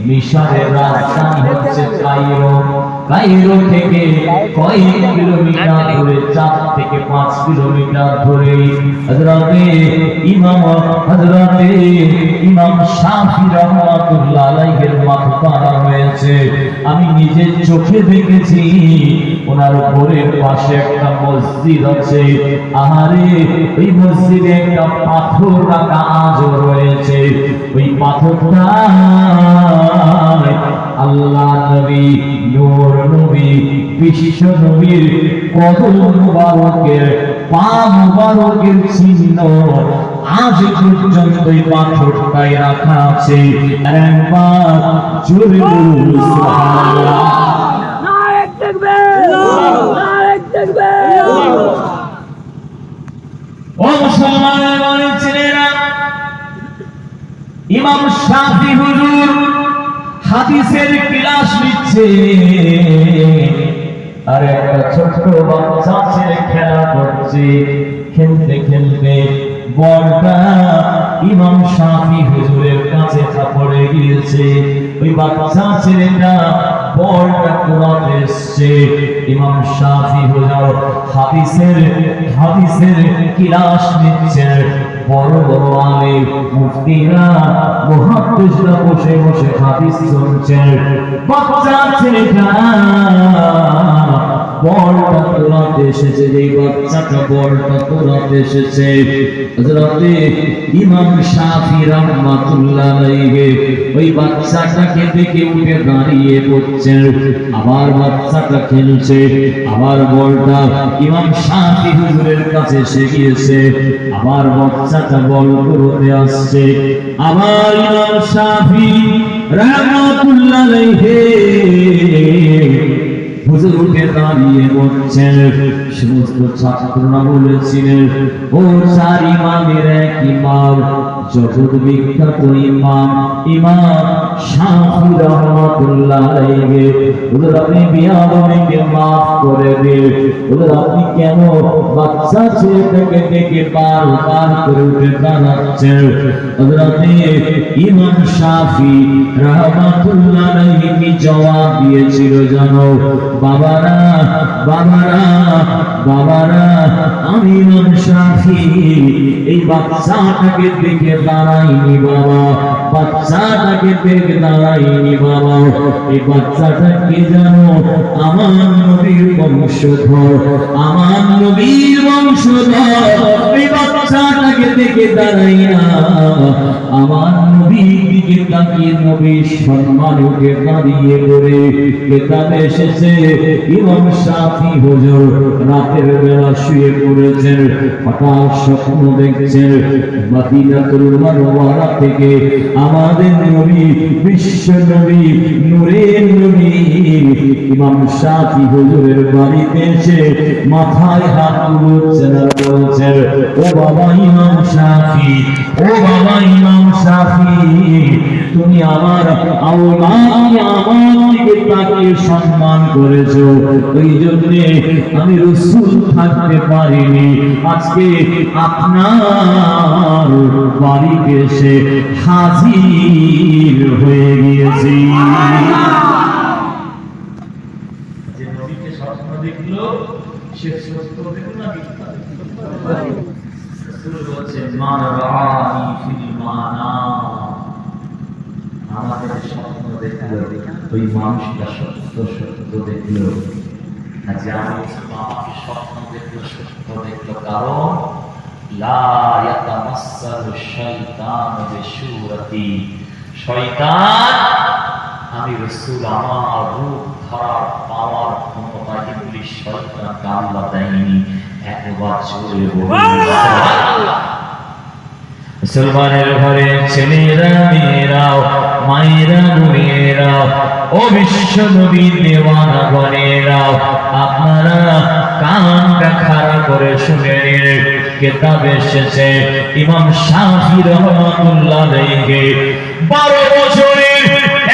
মিশরের রাজধানী হচ্ছে কায়রো। কায়রো থেকে কয়েক কিলোমিটার দূরে, 4 থেকে 5 কিলোমিটার দূরে হযরতে ইমাম শাফি রাহমাতুল্লাহ আলাইহির মাকবারা হয়েছে। আমি নিজের চোখে দেখেছি, ওনার ঘরের পাশে একটা মসজিদ আছে। আহারে, ওই মসজিদে একটা পাথর রাখা আজও রয়েছে। ওই পাথরটা আল্লাহ নবী, নূর নবী, বিশ্ব নবীর কদম মুবারকের, পা মুবারকের চিহ্ন আজ পর্যন্ত এই পাথরটাই রাখা আছে। একবার জোরে বলুন সুবহানাল্লাহ। নায়েক তাকবীর, নায়েক তাকবীর। ও মুসলমানের ছেলেরা, ইমাম শাফি হুজুর হাদিসের ক্লাস নিচ্ছে, আর একটা ছোট্ট বাচ্চা ছেলে খেলা করছে। খেলতে খেলতে বলটা ইমাম শাফি হুজুরের কাছে পড়ে গিয়েছে। ওই বাচ্চা ছেলেটা বলটা কুড়াতে এসছে। ইমাম শাফি হুজুর হাদিসের ক্লাস নিচ্ছেন। বড় বড় আলেম মুফতিরা মুহাদ্দিসরা বসে বসে হাদিস শুনছেন। বাচ্চা ছেলেটা বলটা কোরআনে এসেছে, যে বাচ্চাটা বলটা কোরআনে এসেছে। হযরতে ইমাম শাফি রাহমাতুল্লাহ আলাইহি ওই বাচ্চাটাকে দেখে উঠে দাঁড়িয়ে পড়ছেন। আবার বাচ্চাটা খেলছে, আবার বলটা ইমাম শাফি হুজুরের কাছে এসে গিয়েছে। আবার বাচ্চাটা বল করতে আসছে। আবার ইমাম শাফি রাহমাতুল্লাহ আলাইহি হুজুর উঠে দাঁড়িয়ে বলছেন। সমস্ত ছাত্ররা বলেছিলেন, ও চার ইমামের এক ইমাম, জগৎ বিখ্যাত ইমাম ইমাম শাফি রাহমাতুল্লাহ আলাইহি, হুজুর আপনি বিয়াদবিকে মাফ করে দিন। হুজুর আপনি কেন বাচ্চা ছেলেটাকে দেখে বারবার করে উঠে দাঁড়াচ্ছেন? হযরতে ইমাম শাফি রাহমাতুল্লাহ আলাইহি কি জবাব দিয়েছিল জানো? বাবারা বাবারা বাবারা, আমি ইমাম শাফি এই বাচ্চাটাকে দেখে দাঁড়াইনি বাবা, বাচ্চাটাকে দেখে দাঁড়াইনি বাবা। এই বাচ্চাটা কে জানো? আমার নবীর বংশধর, আমার নবীর বংশধর। এই বাচ্চাটাকে দেখে দাঁড়াই না, আমার নবীর দিকে তাকিয়ে নবীর সম্মান উঠে দাঁড়িয়ে পড়ে। কিতাবে এসেছে ইমাম শাফি হুজুর রাতের বেলা শুয়ে পড়েছেন, হঠাৎ স্বপ্ন দেখছেন মদিনাতুল মুনাওয়ারা থেকে আমাদের নবী, বিশ্ব নবী, নূরের নবী ইমাম শাফি হুজুরের বাড়িতে এসে মাথায় হাত তুলছেন আর বলছেন, ও বাবা ইমাম শাফি, ও বাবা ইমাম শাফি, তুমি আমার আওলাদকে আমার দিকে তাকিয়ে সম্মান করেছো, ওই জন্য আমি রাসূল থাকতে পারিনি। আজকে আপনার বাড়িতে এসে হাজির হয়ে গিয়েছি। যে নবীকে স্বপ্ন দেখলো সে সত্য দেখলো না মিথ্যা দেখলো? রাসূল বলেছেন, মান রাআনি ফিল মানাম। আমাদের স্বপ্ন দেখলো ওই মানুষটা সত্য সত্য দেখলো। আজ আমি আমাকে স্বপ্ন দেখলো সত্য দেখলো, কারণ লা ইয়াতামাসসালু শাইতানু বিসূরাতি, শয়তান আমি রাসূল আমার রূপ ধারার পাওয়ার ক্ষমতা ইবলিস শয়তানকে আল্লাহ দেয়নি। একবার জোরে বলুন সুবহানাল্লাহ। মুসলমানের ঘরে ছেলেরা মেয়েরাও মায়েরা বোনেরাও ও বিশ্ব নবীর দেওয়ানা গণেরাও, আপনারা কানটা খাড়া করে শুনে নিন। কিতাবে এসেছে ইমাম শাফি রাহমাতুল্লাহ আলাইহি 12 বছরের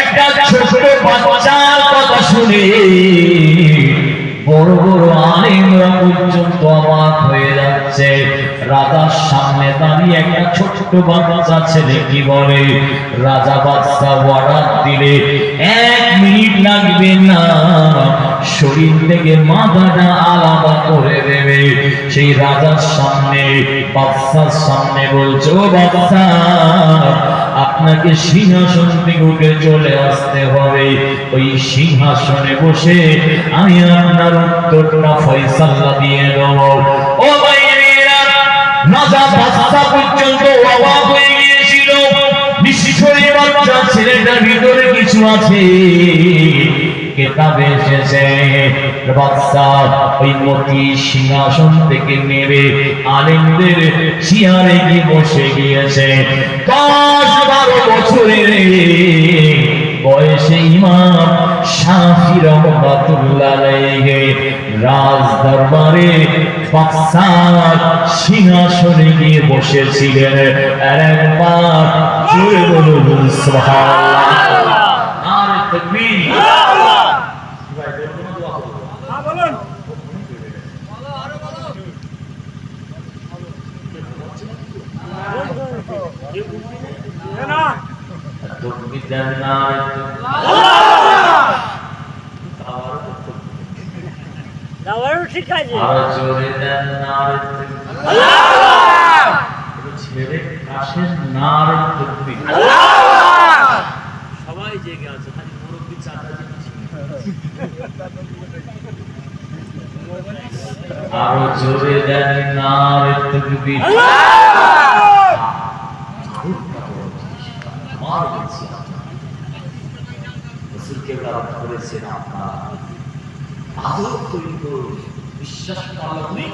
একটা ছোট বাচ্চার কথা শুনে বড় বড় আলেমরা পর্যন্ত অবাক হয়ে যাচ্ছে। রাজার সামনে দাঁড়িয়ে একটা ছোট বাচ্চা ছেলে কি বলে, রাজা বাদশা অর্ডার দিলে 1 মিনিট লাগবে না, শরীর থেকে মাথাটা আলাদা করে দেবে। সেই রাজার সামনে বাদশার সামনে বলছে, ও বাদশা, আপনাকে সিংহাসন থেকে উঠে চলে আসতে হবে। ওই সিংহাসনে বসে আমি আপনার উত্তরটা ফয়সালা দিয়ে দেব। ও ভাইয়েরা, রাজা বাদশা পর্যন্ত অবাক হয়ে গিয়েছিল, নিশ্চয়ই বাচ্চা ছেলেটার ভিতরে কিছু আছে। কিতাবে এসেছে বাদশা ওই মতি সিংহাসন থেকে নেমে আলেমদের চেয়ারে গিয়ে বসে গিয়েছে। 10-12 বছরের বয়সে ইমাম শাফি রাহমাতুল্লাহ আলাইহি রাজ দরবারে বাদশার সিংহাসনে গিয়ে বসেছিলেন। আর একবার জোরে বলুন সুবহানাল্লাহ। নারে তাকবীর। ঠিক আছে। ছেড়ে কাশের নারে তকবীর। সবাই জেগে আছে, খালি মুরব্বী চাটা জিনিস। আরো জোরে দেন নারে তকবীর। আমার কাছে রাসূলকে গ্রহণ করেছেন আপনার আদর তৈরি করুন, বিশ্বাস করলে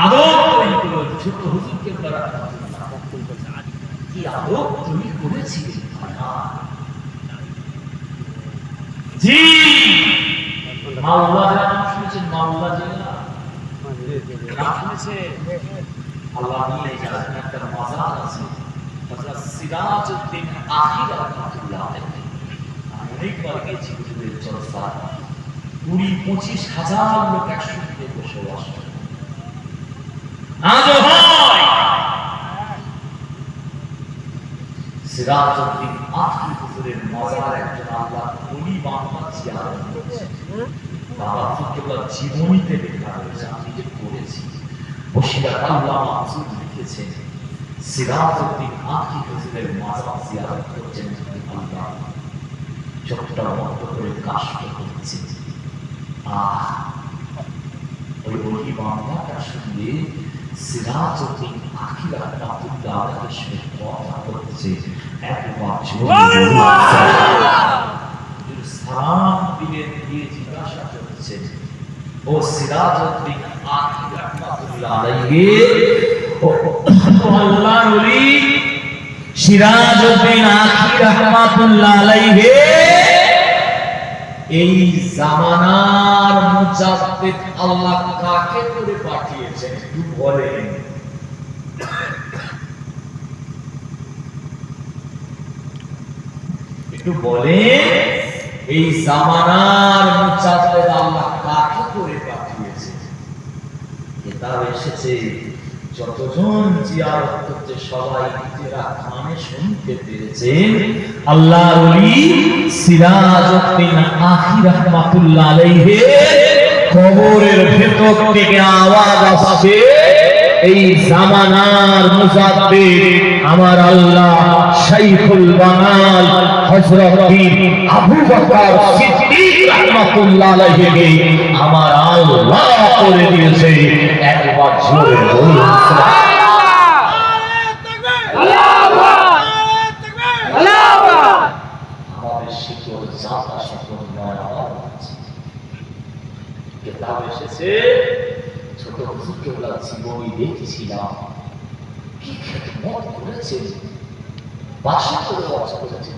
আদর তৈরি করুন। ছোট হুজুরকে কি আদর তৈরি করেছি। জি মাওলা নাম শুনেছেন? মাওলা জেলা নাম শুনেছে? আল্লাহ নিয়ে যান একটা মাজার আছে, হযরত সিরাজউদ্দিন আখি রাহমাতুল্লাহ আলাইহি। আমি অনেকবার গেছি হুজুরের জলসা, 20-25 হাজার লোক একসঙ্গে বসবাস করে। আজও হয় সিরাজউদ্দিন আখি হুজুরের মাজার একজন আল্লাহ ওলি বাবা জিয়ারত করেছে। বাবা ফকিরুল্লাহ জীবনীতে লেখা রয়েছে, আমি যে পড়েছি। বশিরাত আল্লাহ মাসুদ লিখেছেন সিরাজউদ্দিন আখি হুজুরের মাজার জিয়ারত করছেন আল্লাহ চোখটা বন্ধ করে কাশফ করছেন। ওই ওলি বাবাটা শুনলে সিরাজউদ্দিন আখি রাহমাতুল্লাহ আলাইহির সঙ্গে কথা করছে। একবার জোরে সালাম দিলেন, দিয়ে জিজ্ঞাসা করছেন, ও সিরাজউদ্দিন আখি রাহমাতুল্লাহ আলাইহি, ও আল্লাহর ওলি সিরাজউদ্দিন আখি রাহমাতুল্লাহ আলাইহি, এই জামানার মুজাদ্দিদ আল্লাহ কাকে করে পাঠিয়েছেন একটু বলেন। একটু বলেন, এই জামানার মুজাদ্দিদ আল্লাহ কাকে করে পাঠিয়েছেন? কিতাব এসেছে, যতজন জিয়ারত করতে সবাই নিজেরা কানে শুনতে পেরেছেন আল্লাহর ওলি সিরাজউদ্দিন আখি রাহমাতুল্লাহ আলাইহি কবরের ভেতর থেকে আওয়াজ আসছে, এই জামানার মুজাদ্দিদ আমার আল্লাহ শাইখুল বানাল হযরত আবু বকর সিদ্দিক রাহমাতুল্লাহ আলাইহি আমার আল্লাহ করে দিয়েছে। একবার জোরে বলুন আমাদের শিকড় জাতা সকল নয় আওয়াজ আছে। কিতাব এসেছে, ছোট হুজুরকে ওলা জীবনী দেখেছিলাম, কি খেদমত করেছেন, বাসা করে ওয়াজ করেছেন।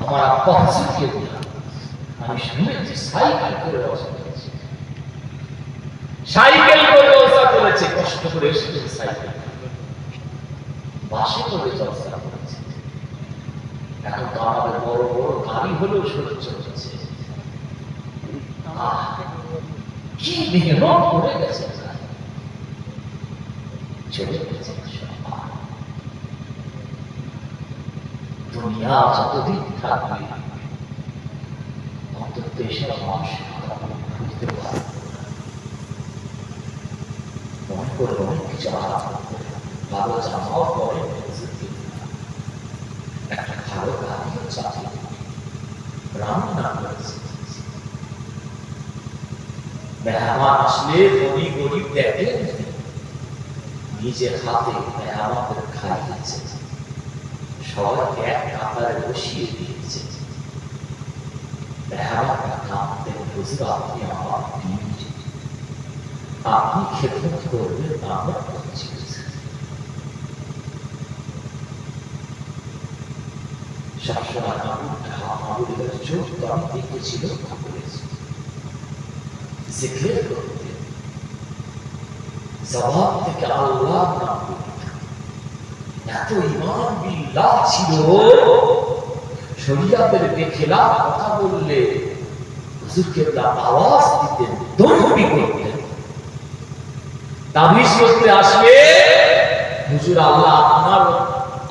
আমার আব্বা হুজুরকে আমি শুনেছি সাইকেল করে ওয়াজ করেছে, সাইকেল করে জলসা করেছে, কষ্ট করে এসেছে সাইকেল, বাসে করে জলসা করেছে। এখন তো আমাদের বড় বড় গাড়ি হলেও সহ্য হচ্ছে। কি মেহনত করে গেছে, চলে গেছে। দুনিয়া যতদিন থাকবে অন্তত দেশের মানুষ খুঁজতে পারবে। মনে করে অনেক কিছু ভালো জামাও পরে একটা ভালো গাড়িও চালিয়ে রান্না করেছে। মেহমান আসলে ধনী গরিব দেখে নিজের হাতে মেহমানদের খাইয়েছে, সবাইকে এক কাতারে বসিয়ে দিয়েছে। মেহমানরা কাঁদতেন, হুজুর আপনি আমার পীর, আপনি খেদমত করবেন, আমরা করছি। সবসময় আমাদের চোখ তো আমি দেখেছিল করেছি, জিকির করতে জবাব থেকে আল্লাহ নাম করতে এত ঈমান বিল্লাহ ছিল, শরীয়তের বেখেলাফ কথা বললে হুজুরকে আওয়াজ দিতেন, দৌড়ি করতেন। তাবিজ করতে আসবে, হুজুর আল্লাহ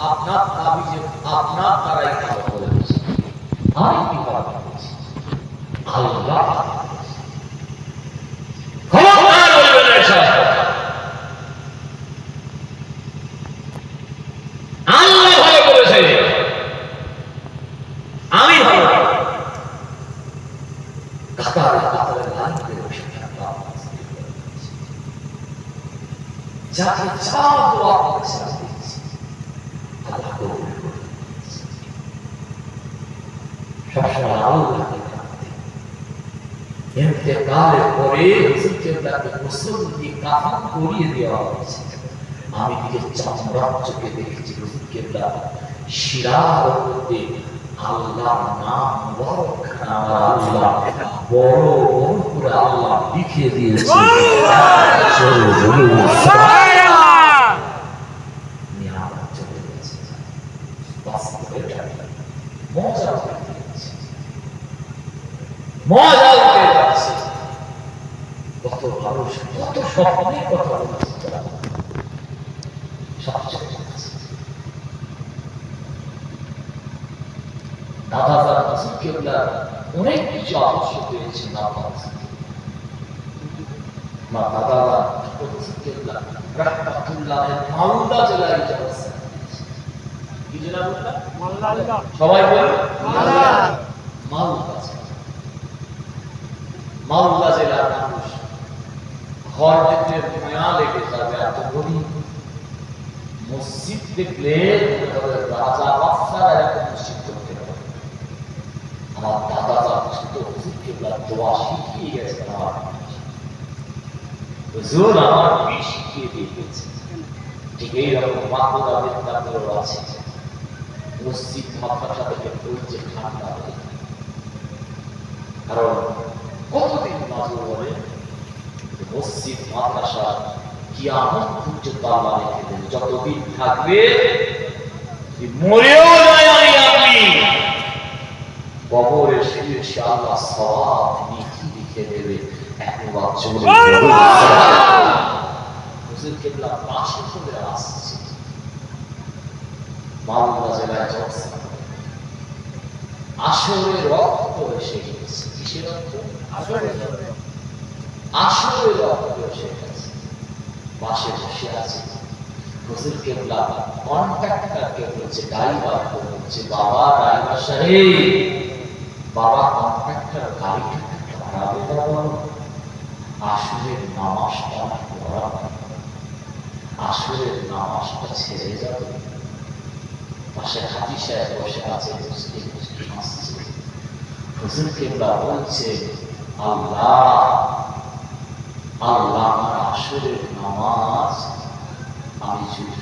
আপনার তাবিজে আপনার দ্বারাই কাজ করেছে, আমি কি করেছি আল্লাহ। কাতারে কাতারে লাইন দিয়ে বসে থাকা যাকে যা দোয়া করেছে আল্লাহ কবুল করে সবসময় আল্লাহকে ডাকতে ইন্তেকালের পরে হুজুর কেবলাকে গোসল দিয়ে কাফন করিয়ে দেওয়া হয়েছে। আমি নিজের চামড়ার চোখে দেখেছি হুজুর কেবলা শিরার মধ্যে আল্লাহর নাম মুবারকখানা আল্লাহ বড় বড় করে আল্লাহ লিখে দিয়েছে। মজা উঠে যাচ্ছে, কত ভালো কত স্বপ্নের কথা বলছে দাদা হুজুর কেবলা অনেক কিছু আদর্শ পেয়েছে মা দাদা হুজুর কেবলা রাহমাতুল্লাহের মালদা জেলায় যাচ্ছে। কি জেলা বললাম? মালদা। সবাই বলে মালদা। মালদা মালদা জেলার মানুষ ঘর দেখলে মায়া লেগে যাবে, এত গরিব। মসজিদ দেখলে রাজা বাদশারা এরকম মসজিদ করতে পারে। আমার দাদা ছোট হুজুর কেবলা দোয়া শিখিয়ে গেছেন আমার হুজুর, আমার শিখিয়ে দিয়ে গেছে। ঠিক এইরকম বাঁকুড়া বেদনাগুলো আছে, মসজিদ মাথাটা থেকে বলছে ঠান্ডা হয়ে, কারণ কতদিন মাজুর বলে মসজিদ মাদ্রাসা কিয়ামত পর্যন্ত আল্লাহ রেখে দেবে। যতদিন থাকবে মরেও যায় আপনি কবরে শুয়ে আল্লাহ সওয়াব নেকি লিখে দেবে। একবার জোরে হুজুর কেবলা পাশে চলে আসছে মালদা জেলায় জলসা। আসরের রক্ত এসে গেছে। কিসের রক্ত? আসরের রক্ত এসে গেছে। পাশে বসে আছে হুজুর কেবলা কন্ট্রাক্টরকে বলছে, ড্রাইভার বলছে, বাবা ড্রাইভার সাহেব, বাবা কন্ট্রাক্টর গাড়িটাকে খারাপ বাবা, আসরের নামাজটা পড়া, আসরের নামাজটা ছেড়ে যাবে। পাশে হাজি সাহেব বসে আছে, হুজুর কেবলা বলছে, আল্লাহ আল্লাহ আমার আসরের নামাজ আমি যদি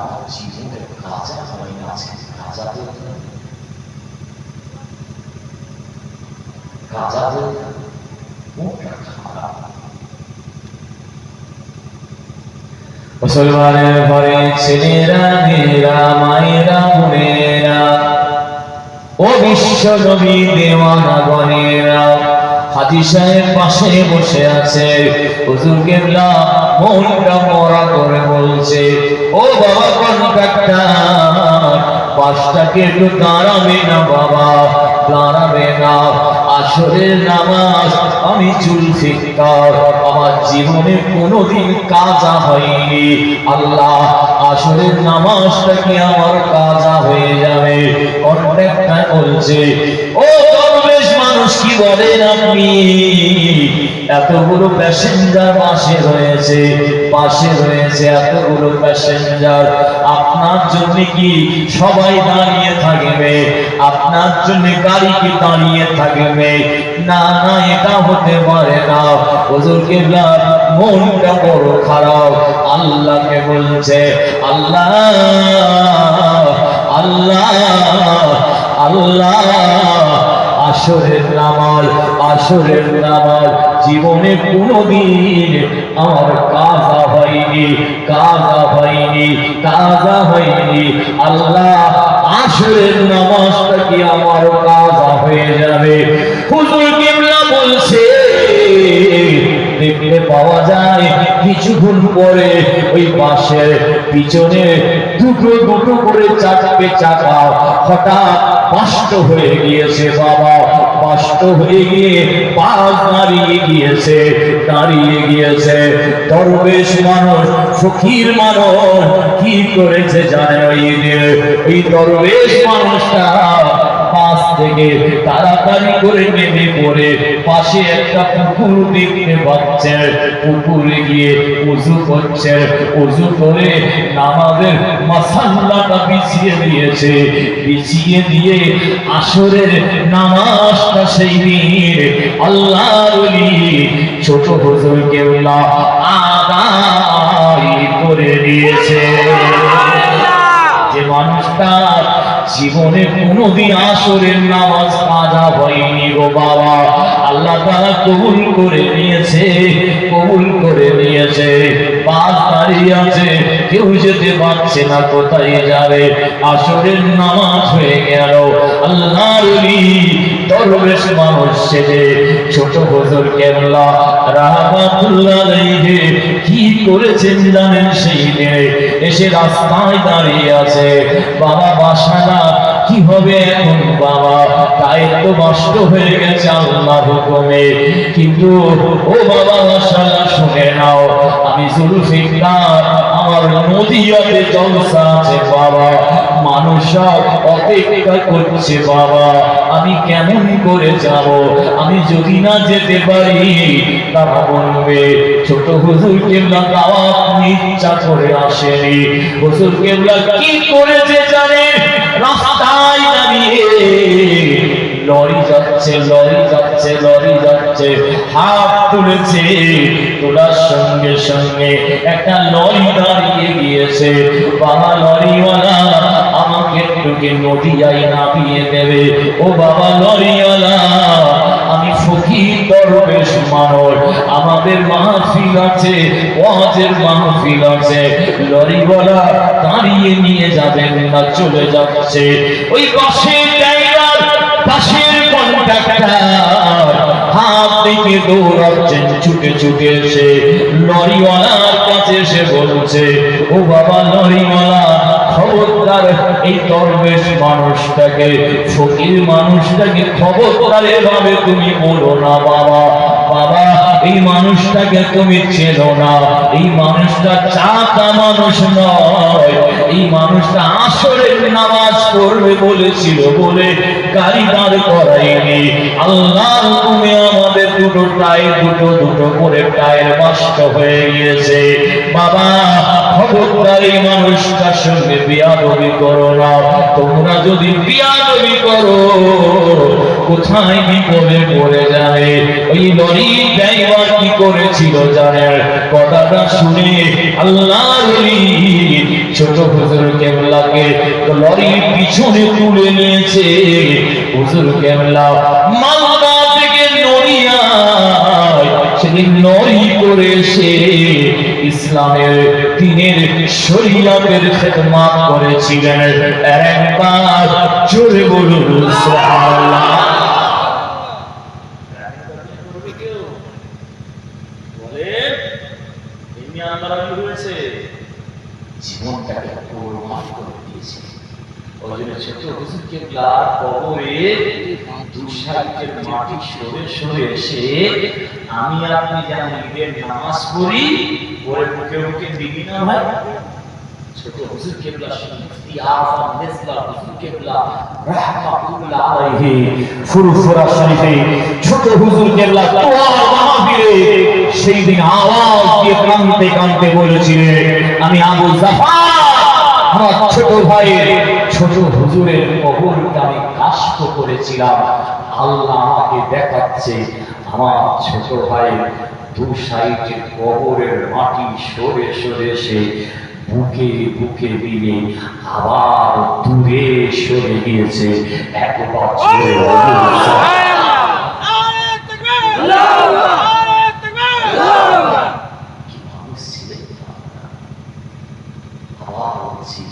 আমার জীবনের কাজা হয় না, আজকে কাজা দেবেন, কাজা দেবেন, মুখটা খারাপ। মুসলমানের ঘরে ছেলেরা মেয়েরা মায়েরা বোনেরা ও বিশ্ব নবী দেওয়ানা গণেরা হাজী সাহেব পাশে বসে আছে। হুজুর কেবলা মনটা মরা করে বলছে, ও বাবা কন্ট্রাক্টর, পাঁচটাকে একটু দাঁড়াবে না বাবা, দাঁড়াবে না। আসরের নামাজ আমি জুলফিকার, আমার জীবনে কোনোদিন কাজা হয়নি। আল্লাহ আসরের নামাজটা কি আমার কাজা হয়ে যাবে? কন্ট্রাক্টর বলছে, ও দরবেশ মানুষ কি বলেন আপনি? এতগুলো প্যাসেঞ্জার পাশে রয়েছে, পাশে রয়েছে এতগুলো প্যাসেঞ্জার, আপনার জন্য কি সবাই দাঁড়িয়ে থাকবে? আপনার জন্য গাড়ি কি দাঁড়িয়ে থাকবে? না না, এটা হতে পারে না। হুজুর কেবলা মনটা বড় খারাপ, আল্লাহকে বলছে, আল্লাহ আল্লাহ আল্লাহ, আসরের নামাজ, আসরের নামাজ জীবনে কোনোদিন আমার কাজা হয়নি, কাজা হয়নি, কাজা হয়নি। আল্লাহ আসরের নামাজটা কি আমার কাজা হয়ে যাবে? হুজুর কেবলা বলছে, দেখলে পাওয়া যায় কিছুক্ষণ পরে ওই পাশের পিছনে দুটো দুটো করে চাকাবে চাকা হঠাৎ নষ্ট হয়ে গিয়েছে বাবা, নষ্ট হয়ে গিয়ে পাশ দাঁড়িয়ে গিয়েছে, দাঁড়িয়ে গিয়েছে। দরবেশ মানুষ, ফকির মানুষ কি করেছে জানে? ওই দরবেশ মানুষটা পাশ থেকে তাড়াতাড়ি করে নেমে পড়ে পাশে একটা পুকুর দেখতে পাচ্ছেন, পুকুরে গিয়ে ওযু করছেন, ওযু করে নামাজের মাসাল্লাটা বিছিয়ে দিয়েছে, বিছিয়ে দিয়ে আসরের নামাজটা সেই দিন আল্লাহর ওলি ছোট হুজুর কেবলা আদায় করে দিয়েছে। যে মানুষটা জীবনে কোনোদিন আসরের নামাজ কাজা হয়নি গো বাবা, আল্লাহ তাআলা কবুল করে নিয়েছে, কবুল করে নিয়েছে। পাঁচ দাঁড়িয়ে আছে, কেউ যেতে পারছে না, কোথায় যাবে? আসরের নামাজ হয়ে গেল, আল্লাহর ওলি দরবেশ মানুষ সেজে ছোট হুজুর কেবলা রাহমাতুল্লাহ আলাইহি কি করেছেন জানেন? সেই দিনে এসে রাস্তায় দাঁড়িয়ে আছে, বাবা বাসাটা কি হবে এখন বাবা? দায়িত্ব নষ্ট হয়ে গেছে আল্লাহর হুকুমে, কিন্তু ও বাবা বাসাটা শুনে নাও, আমি জুলফিকার, আমার নদিয়াতে জলসা আছে বাবা, মানুষ অপেক্ষা করছে বাবা, আমি কেমন করে যাব? আমি যদি না যেতে পারি তারা বলবে ছোট হুজুর কেবলা দাওয়াত ইচ্ছা করে আসেনি। হুজুর কেবলা কি করেছে জানে? রাস্তায় দাঁড়িয়ে লরি যাচ্ছে, লরি যাচ্ছে, লরি যাচ্ছে, হাত তুলেছে, তোলার সঙ্গে সঙ্গে একটা লরি দাঁড়িয়ে গিয়েছে। বাবা লরিওয়ালা আমাকে একটু নদিয়ায় নামিয়ে দেবে? ও বাবা লরিওয়ালা, আমি ফকির দরবেশ মানুষ, আমাদের মাহফিল আছে, ওয়াজের মাহফিল আছে, লরিওয়ালা দাঁড়িয়ে নিয়ে যাবেন না, চলে যাচ্ছে। ওই বাসের ড্রাইভার, বাসের কন্ডাক্টর হাত থেকে দৌড়াচ্ছেন ছুটে ছুটে এসে লরিওয়ালার কাছে এসে বলছে, ও বাবা লরিওয়ালা, খবরদার এই দরবেশ মানুষটাকে, ফকির মানুষটাকে খবরদার এভাবে তুমি বলো না বাবা। বাবা এই মানুষটাকে তুমি চেনো না, এই মানুষটা চাকা মানুষ নয়, এই মানুষটা আসরের নামাজ পড়বে বলেছিল বলে গাড়ি দাঁড় করাইনি, আল্লাহর হুকুমে আমাদের দুটো টায়ার, দুটো করে টায়ার নষ্ট হয়ে গিয়েছে। বাবা খবরদার এই মানুষটার সঙ্গে বিয়াদবি করো না, তোমরা যদি বিয়াদবি করো কোথায় বিপদে পড়ে যাবে। ওই লরি ড্রাইভার কি করেছিল জানেন? কথাটা শুনে আল্লাহর ওলি ছোট হুজুর কেবলাকে লরির পিছনে তুলে নিয়েছে। হুজুর কেবলা মালদা থেকে নড়িয়ায় সেদিন লরি করে এসে ইসলামের দ্বীনের শরীয়তের খেদমত করেছিলেন। একবার জোরে বলুন সুবহানাল্লাহ। জীবনটাকে কোরবান করে দিয়েছে। ওই জন্য ছোট হুজুর কেবলার কবরে দুঃসাহিত্যের মাটি সরে সরে এসে আমি আপনি যেমন ঈদের নামাজ পড়ি, পরে মুখে মুখে দিবি না ভাই, ছোট হুজুর কেবলা মুফতি আযম মিসলা হুজুর কেবলা রাহমাতুল্লাহ আলাইহি ফুরফুরা শরীফে ছোট হুজুর কেবলা তোয়ার মাহফিলে সেই দিন আওয়াজ দিয়ে কাঁদতে কাঁদতে বলেছিলেন, আমি আবু জাফর আমার ছোট ভাইয়ের ছোট হুজুরের কবরটা আমি কাশফ করেছিলাম, আল্লাহ আমাকে দেখাচ্ছে আমার ছোট ভাই দু সাইডে কবরের মাটি সরে সরে এসে বুকে বুকে মিলে আবার দূরে সরে গিয়েছে। একবার জোরে কি মানুষ ছিলেন। আবার বলছি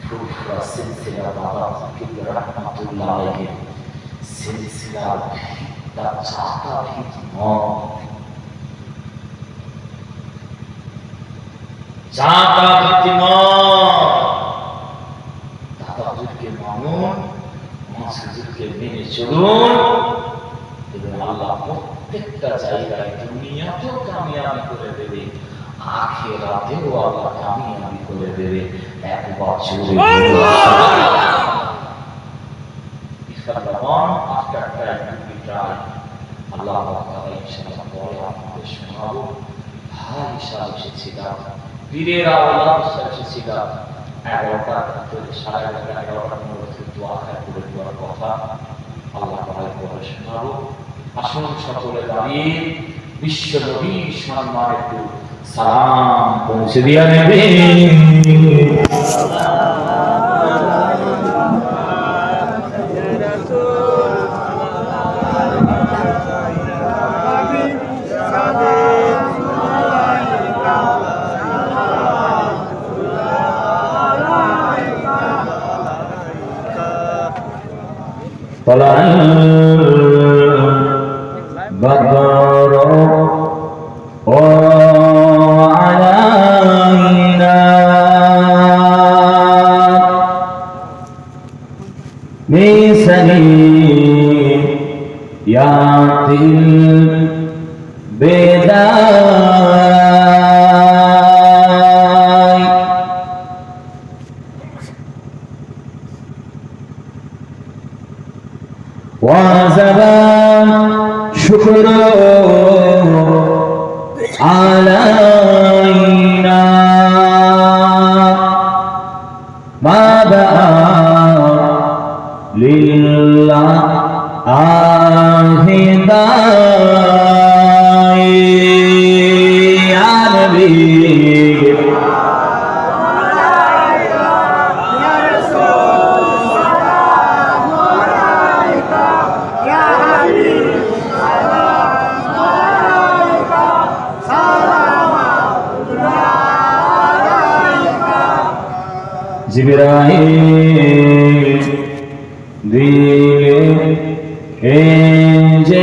ফুরফুরা সিলসিলা বাবা ফকির রাহমাতুল্লাহ আলাইহি সিলসিলা তার চাকা ভিত চাকা ভিত দাদা হুজুরকে মানুন, মা হুজুরকে মেনে চলুন, এবং আল্লাহ প্রত্যেকটা জায়গায় দুনিয়াতেও কামিয়াবি করে দেবে, আখিরাতেও আল্লাহ কামিয়াবি করে দেবে। একবার জোরে আল্লাহ তাআলা ইনশাআল্লাহ পরে আপনাদের শোনাবো। ভাই হিসাব এসেছিলাম, পীরের আওলাদ হিসাব এসেছিলাম, 11টার ভিতরে 11:30 মধ্যে দোয়া করে দেওয়ার কথা আল্লাহ তাআলা পরে শোনাবো। আসুন সকলে দাঁড়িয়ে বিশ্ব নবীর সম্মানে একটু সালাম পৌঁছে দিয়া নেবেন। طلع البدر وعلينا من ثنيات البداية وزبان شكر علينا ما دعا لله داعي يا نبي জিবরাইল দিলে এ যে